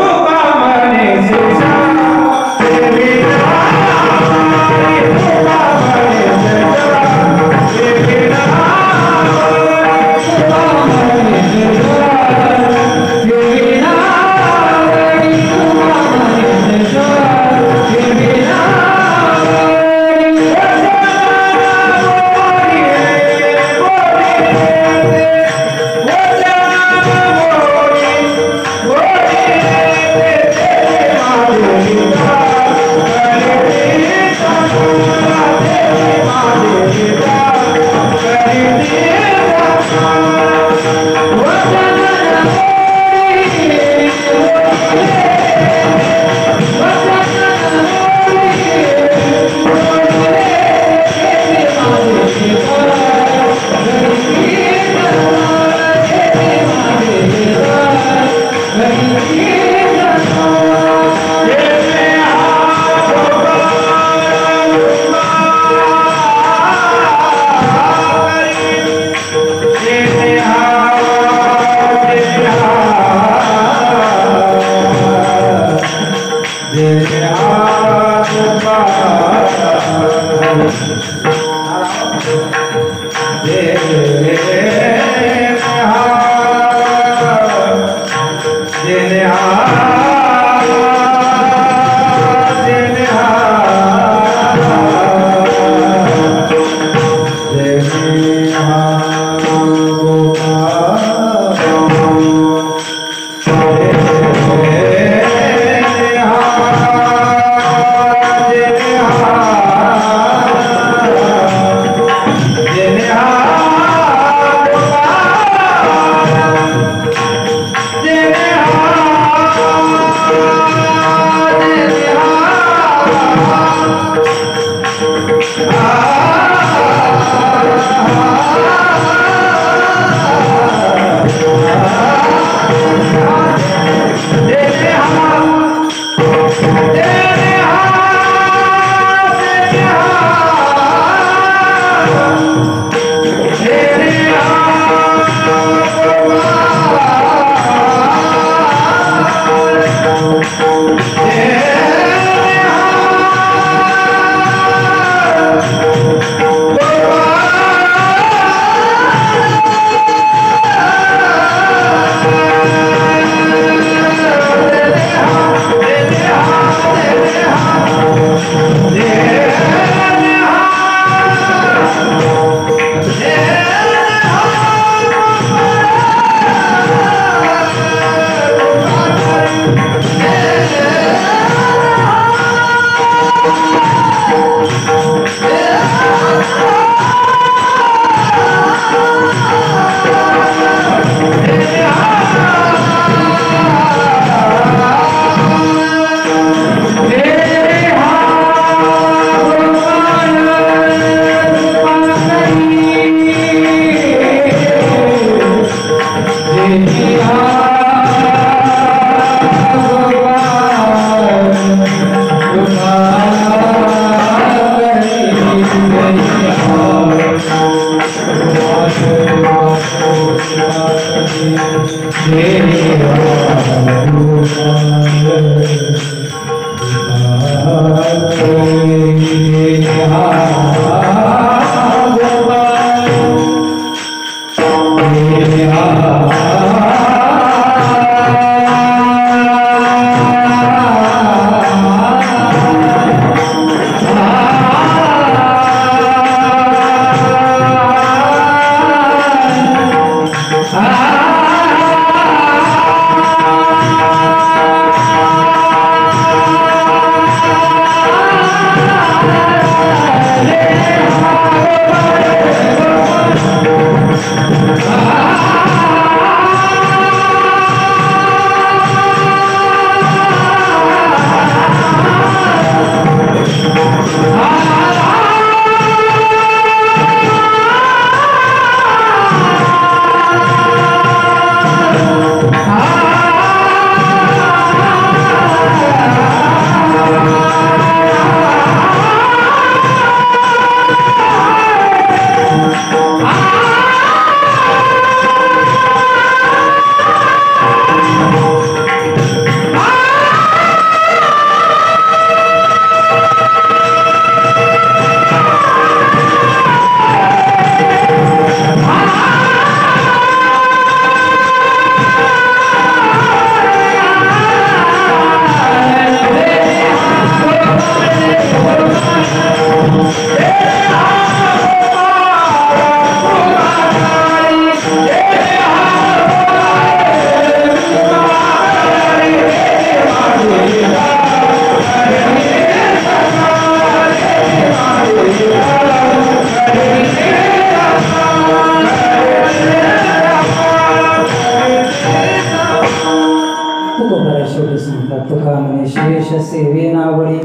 तुका म्हणे शेष सेवे नावडी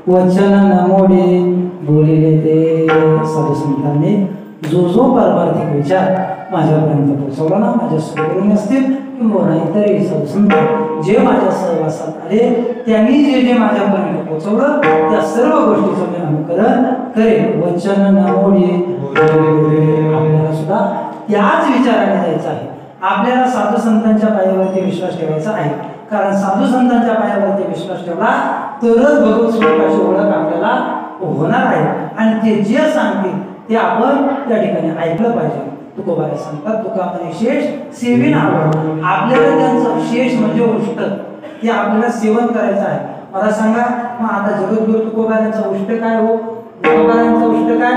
वचन नमोडी बोलिले ते साधू संतांनी जो जो पारमार्थिक विचार माझ्यापर्यंत पोहोचवला ना, माझ्या सोबत असतील किंवा इतरही साधू संत जे माझ्या सहवासात आले त्यांनी जे जे माझ्यापर्यंत पोहोचवलं त्या सर्व गोष्टीचं मी अनुकरण करेन. वचन नमोडी आपल्याला सुद्धा त्याच विचाराने जायचं आहे. आपल्याला साधू संतांच्या पायावरती विश्वास ठेवायचा आहे, कारण साधू संतांच्या पायावरती विश्वास ठेवला तरच भगवत स्वरूपाची ओळख आपल्याला होणार आहे. आणि ते जे सांगतील ते आपण त्या ठिकाणी ऐकलं पाहिजे. तुकोबारे सांगतात तुका म्हणे शेष सेवी नावड. आपल्याला त्यांचं शेष म्हणजे उष्ट ते आपल्याला सेवन करायचं आहे. मला सांगा मग आता जगद्गुरु तुकोबाऱ्यांचं उष्ट काय हो? ज्ञानोबाऱ्यांचं उष्ट काय?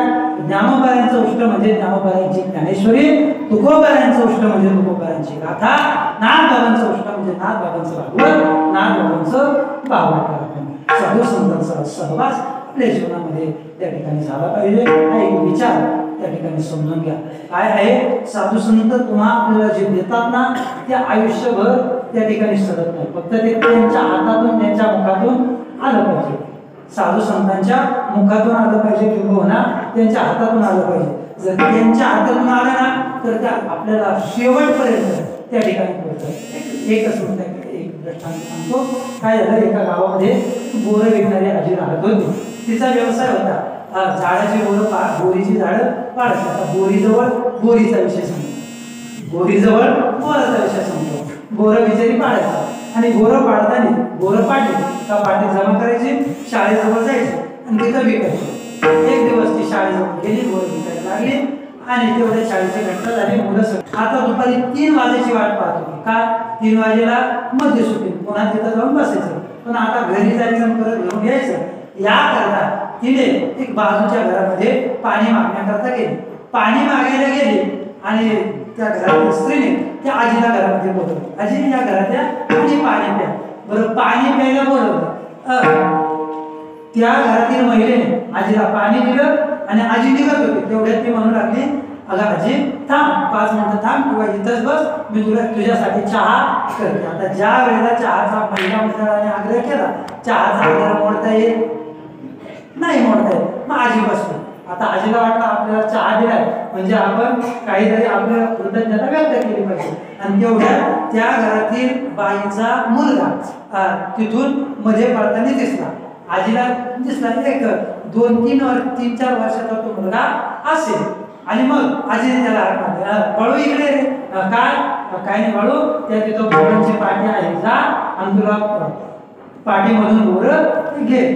ज्ञानोबाऱ्यांचं उष्ट म्हणजे ज्ञानोबाऱ्यांची ज्ञानेश्वरी, तुकोबाऱ्यांचं उष्ट म्हणजे तुकोबाऱ्यांची गाथा, नाथबाबांचं उष्ट म्हणजे नाथबाबांचं भागवत, नाथबाबांचं भावार्थ. साधू संतांचा सहवास आपल्या जीवनामध्ये त्या ठिकाणी झाला पाहिजे. हा एक विचार त्या ठिकाणी समजून घ्या. काय आहे, साधू संत तुम्हा आपल्याला जे देतात ना ते आयुष्यभर त्या ठिकाणी सडत नाही. फक्त ते त्यांच्या हातातून त्यांच्या मुखातून आलं पाहिजे. साधू संतांच्या मुखातून आलं पाहिजे किंवा त्यांच्या हातातून आलं पाहिजे. जर त्यांच्या हातातून आलं ना तर त्या आपल्याला शेवटपर्यंत त्या ठिकाणी पोहोचतात. एकच म्हणतात, एक दृष्टांत सांगतो. काय झालं, एका गावामध्ये बोरं विकणारी आजी राहत होती. तिचा व्यवसाय होता झाडाची बोरीची झाडं पाडायची. आता बोरीजवळ बोरीचा विषय सांगतो, बोरीजवळ बोराचा विषय सांगतो. बोरं बिचारी पाडायचा आणि बोरं पाडताना बोरं पाडली का पाटीत जमा करायची, शाळेजवळ जायची आणि तिथं विकायची. एक दिवस ती शाळेजवळ गेली, बोरं विकायला लागली आणि तेवढ्या शाळेची घटना झाली. मुलं आता दुपारी 3 वाजेची वाट पाहत होती. का 3 वाजेला मध्ये सुटेल, पुन्हा तिथं जाऊन बसायचं. पण आता घरी जायचं आणि परत घेऊन यायचं. याकरता तिने एक बाजूच्या घरामध्ये पाणी मागण्याकरता गेली. पाणी मागायला गेली आणि त्या घरातील स्त्रीने त्या आजीला घरामध्ये बोलवलं. आजी या घरात या आणि पाणी प्या. बरं, पाणी प्यायला बोलवलं. त्या घरातील महिलेने आजीला पाणी दिलं आणि आजी निघत होती. तेवढ्यात ती म्हणू लागली, अगं आजी थांब, 5 मिनिटं थांब किंवा इथंच बस, मी तुझ्यासाठी चहा करते. आता ज्या वेळेला चहाचा महिला मंडळाने आग्रह केला, चहाचा आग्रह मोडता येईल नाही, मोडता येईल. मग आजी बसली. आता आजीला वाटलं आपल्याला चहा दिलाय म्हणजे आपण काहीतरी आपल्या कृतज्ञता व्यक्त केली पाहिजे. आणि तेवढ्या त्या घरातील बाईचा मुलगा तिथून मध्ये पडताना दिसला. आजीला दिसला एक 2-3-4 वर्षाचा तो मुलगा असेल. आणि मग आजीने त्याला हाक मारला, वळू इकडे रे. काय नाही वळू, त्या तिथं बोरांची पाटी आहे, जा आणि तुला पाठीमधून बोरं घे.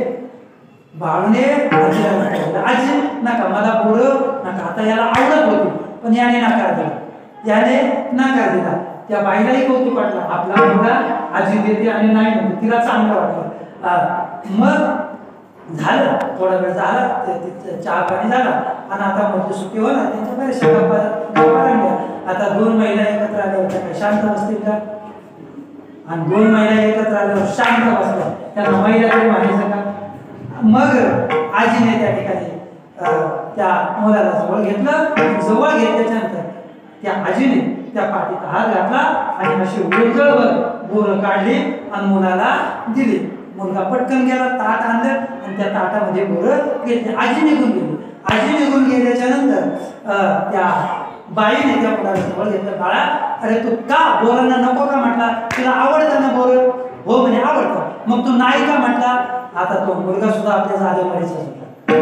बाळूने आजीला म्हटलं, आजी नका मला बोरं नका, आता याला आवडत होती पण याने नकार दिला, याने नकार दिला. त्या बाईलाही कौतुक वाटलं, आपला मुलगा आजी देते आणि नाही म्हणते, तिला चांगलं वाटलं. मग झालं, थोडा वेळ झाला, चहा पाणी झाला आणि आता मग सुट्टी होणार, त्यांच्या बऱ्याचशा गप्पा रंगल्या. आता 2 महिला एकत्र आल्या होत्या, काय शांत बसतील का? आणि 2 महिला एकत्र आल्यावर शांत बसल्या, त्यांना महिला तरी म्हणायचं का? मग आजीने त्या ठिकाणी त्या मुलाला जवळ घेतलं. जवळ घेतल्याच्या नंतर त्या आजीने त्या पाठीत हात घातला आणि अशी उलटवर बोरं काढली आणि मुलाला दिली. मुलगा पटकन गेला, ताट आणलं आणि त्या ताटामध्ये बोरं घेतली. आजी निघून गेली. आजी निघून गेल्याच्या नंतर त्या बाईने त्या मुलाला जवळ घेतलं. बाळा, अरे तू का बोरांना नको का म्हटला? तुला आवडतं ना बोरं? हो म्हणे आवडतं. मग तू नाही का म्हटला? आता तो मुलगा सुद्धा आपल्या जाधववाडीचा होता.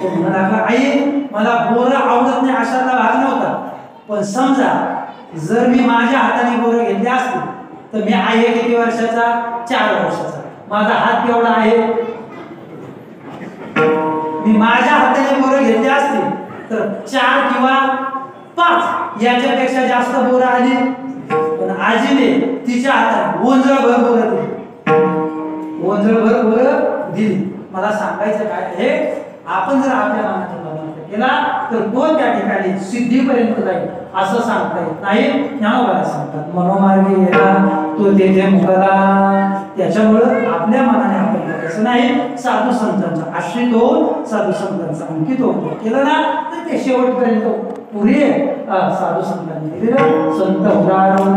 तो म्हणू लागला, आई मला बोरं आवडत नाही अशातला भाग नव्हता, पण समजा जर मी माझ्या हाताने बोरं घेतली असती तर मी आहे किती वर्षाचा? 4 वर्षाचा. माझा हात केवढा आहे? मी माझ्या हाताने बोरं घेतली असती तर 4 किंवा 5 याच्यापेक्षा जास्त बोरं आली. पण आजीने तिच्या हातात ओंजळभर बोरं दिली, ओंजळभर बोरं दिली. मला सांगायचं काय आहे, आपण जर आपल्या मनाचा प्रयत्न केला तर तो त्या ठिकाणी सिद्धीपर्यंत जाईल असं सांगता येत नाही. ज्ञानोबाला सांगतात, मनोमार्गी गेला तो तेथे मुक्तला. त्याच्यामुळं आपल्या मनाने आपण करायचं नाही, साधू संतांचा आश्रित होऊन साधू संतांचा अंकित होऊन केलं ना तर ते शेवटपर्यंत पुरे साधू संतांनी दिलेलं. संत उदाहरण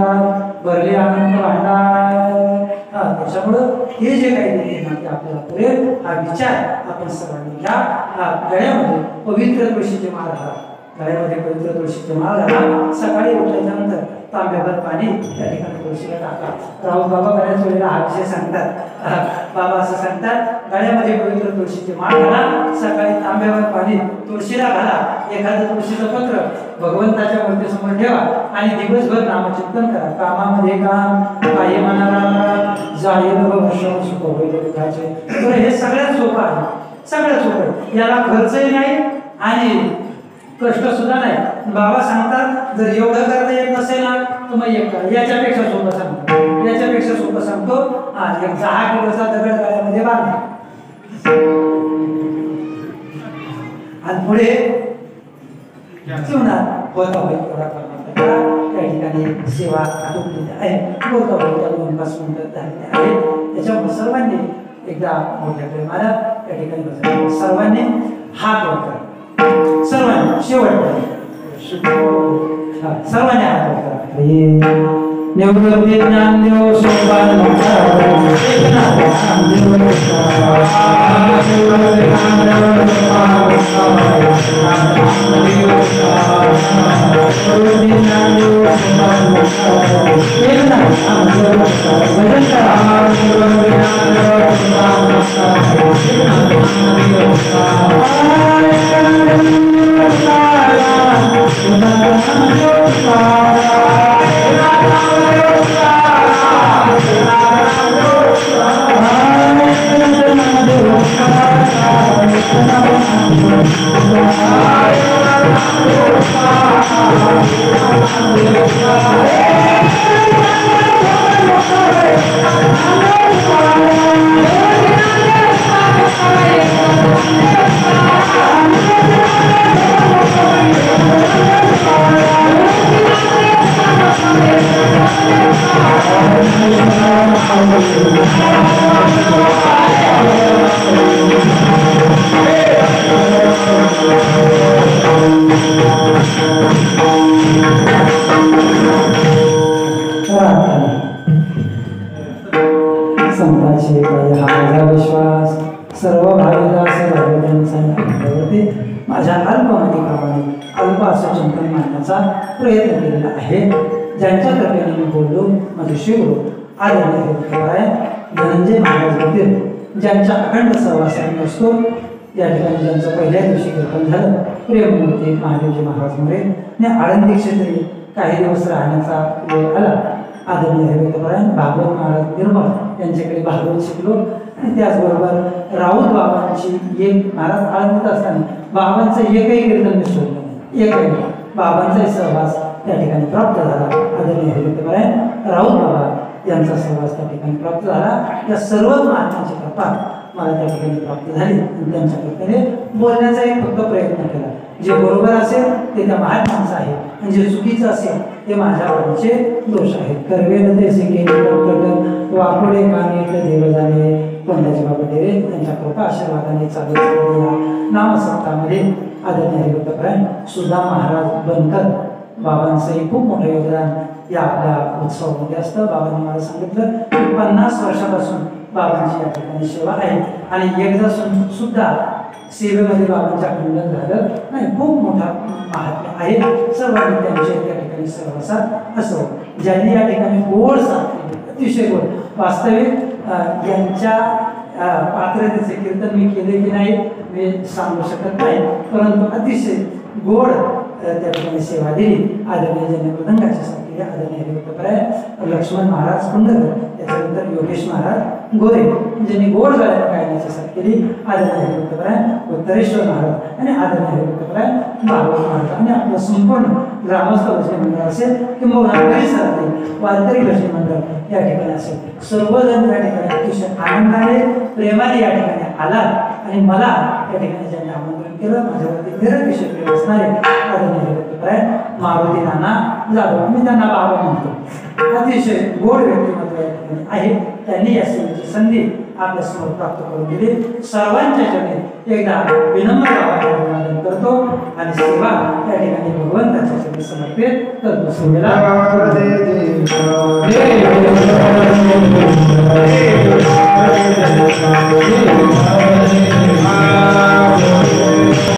भरले आनंद भांडार. त्याच्यामुळं हे जे काही दिले ना ते आपल्याला पुरेल हा विचार आपण सर्वांनी घ्या. गळ्यामध्ये पवित्र तुळशीचे माळ घाला, गळ्यामध्ये पवित्र तुळशीचे माळ घाला. सकाळी उठल्यानंतर तांब्याभर पाणी त्या ठिकाणी तुळशीला टाका. राहू बाबा बऱ्याच वेळेला हा विषय सांगतात. बाबा असं सांगतात, गळ्यामध्ये पवित्र तुळशीचे माळ घाला, सकाळी तांब्यावर पाणी तुळशीला घाला, एखादं तुळशीचं पत्र भगवंताच्या मूर्तीसमोर ठेवा आणि दिवसभर नामचिंतन करा. कामामध्ये काम, काही मनाला जाईल वर्षावर सुख होईल दुःखाचे. तर हे सगळ्यात सोपं आहे, सगळ्यात सोपं आहे. याला खर्चही नाही आणि कष्ट सुद्धा नाही. बाबा सांगतात जर एवढं करता येत नसेल ना तर मग एक करा. याच्यापेक्षा सोपं सांगतो, याच्यापेक्षा सोपं सांगतो. एक 10 किलोचा दगड गळ्यामध्ये बांधा आणि पुढे जीवनात होता होईल एवढा करणार. त्या ठिकाणी सेवा आटोपलेली आहे. बोलता बोलता 2-5 मिनिटं झालेली आहे. त्याच्यामुळे सर्वांनी एकदा मोठ्या प्रेमाला त्या ठिकाणी बसायचं. सर्वांनी हात वर करा, सर्वांनी शेवट सर्वांनी हात वर करा. निवृत्ती ज्ञानदेव सोपान संतांचे हा माझा विश्वास सर्व भाविदास भगवंतांवरती माझ्या अल्पमतिकामाने अल्प असं चिंतन मांडण्याचा प्रयत्न केलेला आहे. ज्यांच्या कृपेने मी बोललो माझे शिवगुरु आदरणीय धनंजय महाराज होतील, ज्यांच्या अखंड सहवासाने असतो. या ठिकाणी ज्यांचं पहिल्या दिवशी कीर्तन झालं प्रेममूर्ती महादेवजी महाराज मोरे ने आळंदी क्षेत्री काही दिवस राहण्याचा वेळ आला. आदरणीय हरिभक्तपरायण भागवत महाराज निर्मळ यांच्याकडे भागवत शिकलो आणि त्याचबरोबर राऊत बाबांची एक महाराज आळंदीत असताना बाबांचं एकही कीर्तन मी सोडलं नाही, एकही बाबांचाही सहवास त्या ठिकाणी प्राप्त झाला. आदरणीय हरिभक्तपरायण राऊत बाबा यांचा सहवास त्या ठिकाणी प्राप्त झाला. या सर्वच महात्मांची कृपा मला त्या ठिकाणी प्राप्त झाली आणि त्यांच्या कृपेने बोलण्याचा एक फक्त प्रयत्न केला. जे बरोबर असेल ते त्या महात्मांचं आहे आणि जे चुकीचं असेल ते माझ्या वाणीचे दोष आहेत. कर्वेल ते सिंगे वाकोडे कानेट देव झाले कोंडाचे बाबा देवे त्यांच्या कृपा आशीर्वादाने चालू नामसत्तामध्ये आदरणीय हरिभक्तपरायण सुद्धा महाराज बनकर बाबांचंही खूप मोठं योगदान या आपल्या उत्सवामध्ये असतं. बाबांनी मला सांगितलं की 50 वर्षापासून बाबांची या ठिकाणी सेवा आहे आणि एकदा सुद्धा सेवेमध्ये बाबांच्या खंडन झालं नाही. खूप मोठा महात्म्य आहे. सर्वांनी त्यांच्या त्या ठिकाणी सहवासात असो. ज्यांनी या ठिकाणी गोड साथ अतिशय गोड वास्तविक यांच्या पात्रतेचे कीर्तन मी केले की नाही मी सांगू शकत नाही, परंतु अतिशय गोड त्या ठिकाणी सेवा दिली. आदरणीय ज्यांनी मृदंगाची साथ केली आदरणीय हरिभक्तपरायण लक्ष्मण महाराज कुंडकर, त्याच्यानंतर योगेश महाराज गोरे ज्यांनी गोड गायन गायनाची साथ केली. आदरणीय हरिभक्तपरायण उत्तरेश्वर महाराज आणि आदरणीय हरिभक्तपरायण भागवत महाराज आणि आपलं संपूर्ण ग्रामस्थ भजनी मंडळ असेल किंवा परिसरातील वारकरी भजनी मंडळ या ठिकाणी असेल, सर्वजण या ठिकाणी अतिशय आनंदाने प्रेमाने या ठिकाणी आला आणि मला या ठिकाणी ज्यांनी आमंत्रण केलं माझ्यावरती निरतिशय प्रेम असणारे आदरणीय हरिभक्तपरायण मारुती नाना जाधव, मी त्यांना बाबा म्हणतो. अतिशय गोड व्यक्तिमत्व या ठिकाणी आहे. त्यांनी या सेवेची संधी आपल्या समोर प्राप्त करून दिली. सर्वांच्या चरणी एकदा विनम्र अभिवादन करतो आणि सेवा त्या ठिकाणी भगवंताच्या चरणी समर्पित करतो. सेवेला जय